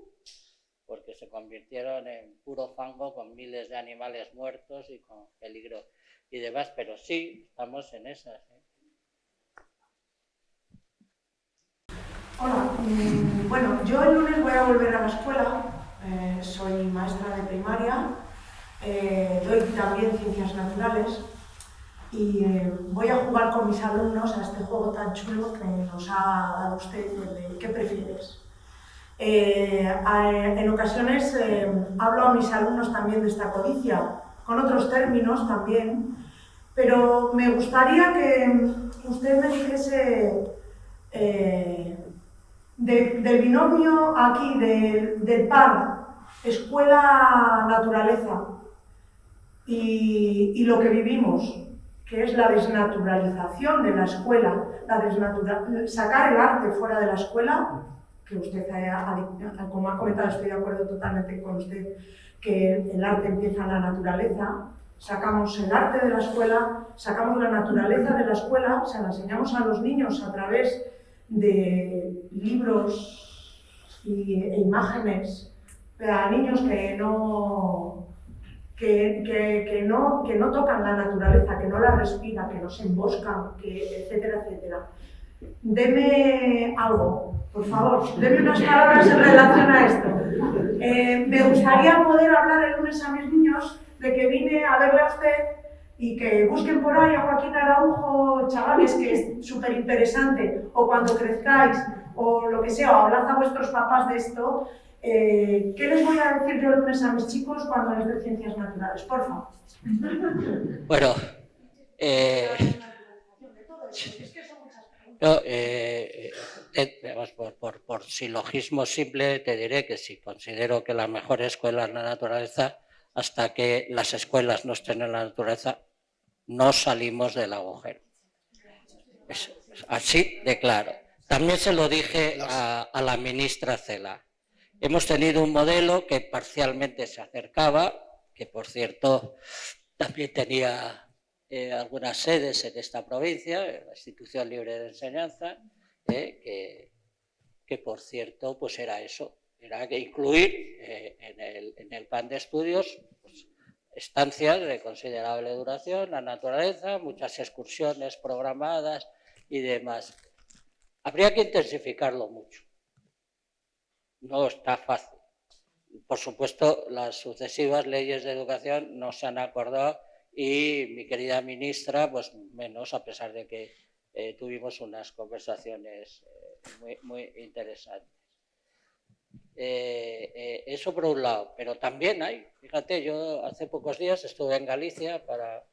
porque se convirtieron en puro fango con miles de animales muertos y con peligro y demás, pero sí, estamos en esas. Hola, bueno, yo el lunes voy a volver a la escuela, soy maestra de primaria, doy también ciencias naturales y voy a jugar con mis alumnos a este juego tan chulo que nos ha dado usted, el de ¿qué prefieres? En ocasiones hablo a mis alumnos también de esta codicia, con otros términos también, pero me gustaría que usted me dijese del binomio aquí, del par escuela-naturaleza y lo que vivimos, que es la desnaturalización de la escuela, sacar el arte fuera de la escuela, que usted, como ha comentado, estoy de acuerdo totalmente con usted, que el arte empieza en la naturaleza. Sacamos el arte de la escuela, sacamos la naturaleza de la escuela, se la enseñamos a los niños a través de libros e imágenes para niños que no tocan la naturaleza, que no la respiran, que no se emboscan, etcétera, etcétera. Deme algo, por favor, deme unas palabras en relación a esto. Me gustaría poder hablar el lunes a mis niños de que vine a verle a usted y que busquen por ahí a Joaquín Araujo, chavales, que es súper interesante, o cuando crezcáis, o lo que sea, o hablad a vuestros papás de esto. ¿Qué les voy a decir yo el lunes a mis chicos cuando les dé ciencias naturales? Por favor. Bueno, por silogismo simple te diré que sí, considero que la mejor escuela es la naturaleza. Hasta que las escuelas no estén en la naturaleza, no salimos del agujero. Es así de claro. También se lo dije a la ministra Cela. Hemos tenido un modelo que parcialmente se acercaba, que por cierto también tenía algunas sedes en esta provincia, la Institución Libre de Enseñanza, que por cierto pues era eso. Era que incluir en el plan de estudios pues, estancias de considerable duración, la naturaleza, muchas excursiones programadas y demás. Habría que intensificarlo mucho. No está fácil. Por supuesto, las sucesivas leyes de educación no se han acordado y mi querida ministra, pues menos, a pesar de que tuvimos unas conversaciones muy interesantes. Eso por un lado, pero también hay, fíjate, yo hace pocos días estuve en Galicia para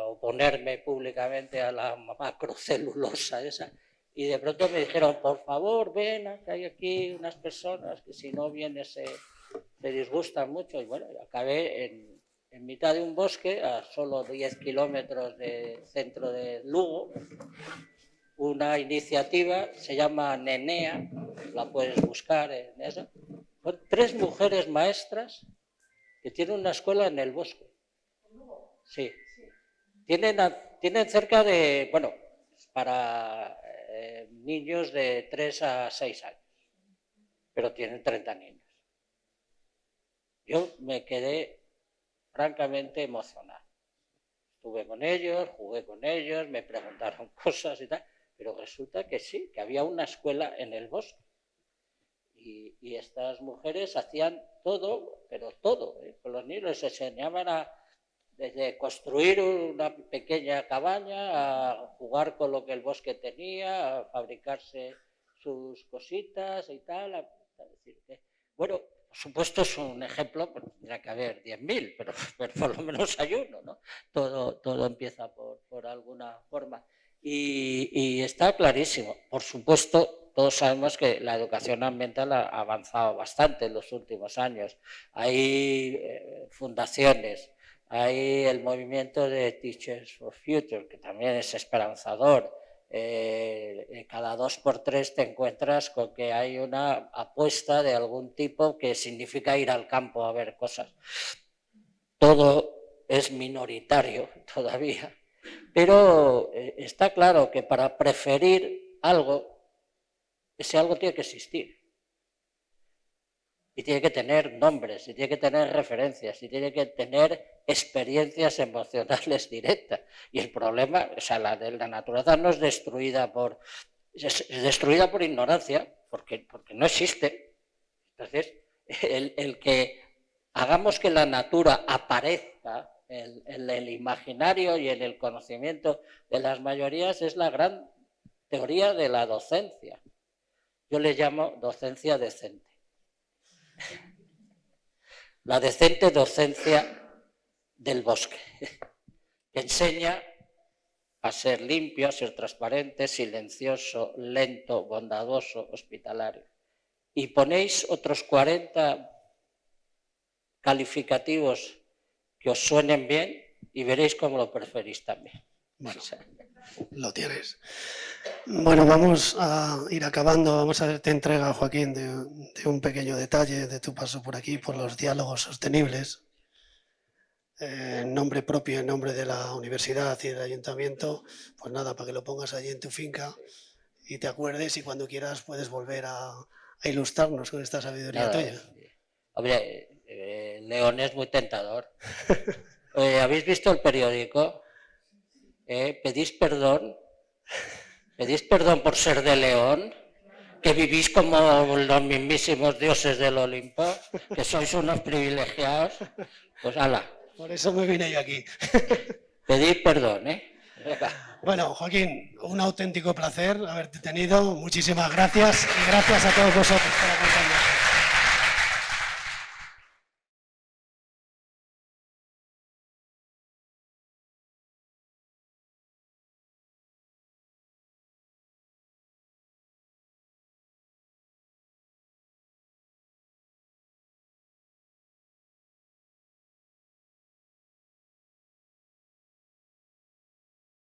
oponerme públicamente a la macrocelulosa esa, y de pronto me dijeron, por favor, ven, que hay aquí unas personas que si no vienes se disgustan mucho, y bueno, acabé en mitad de un bosque, a solo 10 kilómetros del centro de Lugo, una iniciativa, se llama Nenea, la puedes buscar en eso, son 3 mujeres maestras que tienen una escuela en el bosque. Sí. Tienen cerca de, bueno, para niños de 3 a 6 años, pero tienen 30 niños. Yo me quedé francamente emocionado. Estuve con ellos, jugué con ellos, me preguntaron cosas y tal, pero resulta que sí, que había una escuela en el bosque. Y estas mujeres hacían todo, pero todo, con los niños les enseñaban desde construir una pequeña cabaña, a jugar con lo que el bosque tenía, a fabricarse sus cositas y tal. A decir que, bueno, por supuesto es un ejemplo, tendrá que haber 10.000, pero por lo menos hay uno, ¿no? Todo empieza por alguna forma. Y está clarísimo. Por supuesto, todos sabemos que la educación ambiental ha avanzado bastante en los últimos años. Hay fundaciones, hay el movimiento de Teachers for Future, que también es esperanzador. Cada 2 por 3 te encuentras con que hay una apuesta de algún tipo que significa ir al campo a ver cosas. Todo es minoritario todavía, pero está claro que para preferir algo, ese algo tiene que existir. Y tiene que tener nombres, y tiene que tener referencias, y tiene que tener experiencias emocionales directas. Y el problema, o sea, la naturaleza no es destruida por ignorancia, porque no existe. Entonces, el que hagamos que la natura aparezca en el imaginario y en el conocimiento de las mayorías es la gran teoría de la docencia. Yo le llamo docencia decente. La decente docencia del bosque, que enseña a ser limpio, a ser transparente, silencioso, lento, bondadoso, hospitalario. Y ponéis otros 40 calificativos que os suenen bien y veréis cómo lo preferís también. Bueno, lo tienes. Bueno, vamos a ir acabando. Vamos a hacerte entrega, Joaquín, de un pequeño detalle de tu paso por aquí, por los diálogos sostenibles. En nombre propio, en nombre de la universidad y del ayuntamiento, pues nada, para que lo pongas allí en tu finca y te acuerdes, y cuando quieras puedes volver a ilustrarnos con esta sabiduría tuya. Hombre, León es muy tentador. ¿Habéis visto el periódico? ¿Pedís perdón por ser de León? ¿Que vivís como los mismísimos dioses del Olimpo? ¿Que sois unos privilegiados? Pues ala. Por eso me vine yo aquí. Pedid perdón, Bueno, Joaquín, un auténtico placer haberte tenido. Muchísimas gracias y gracias a todos vosotros por acompañarnos.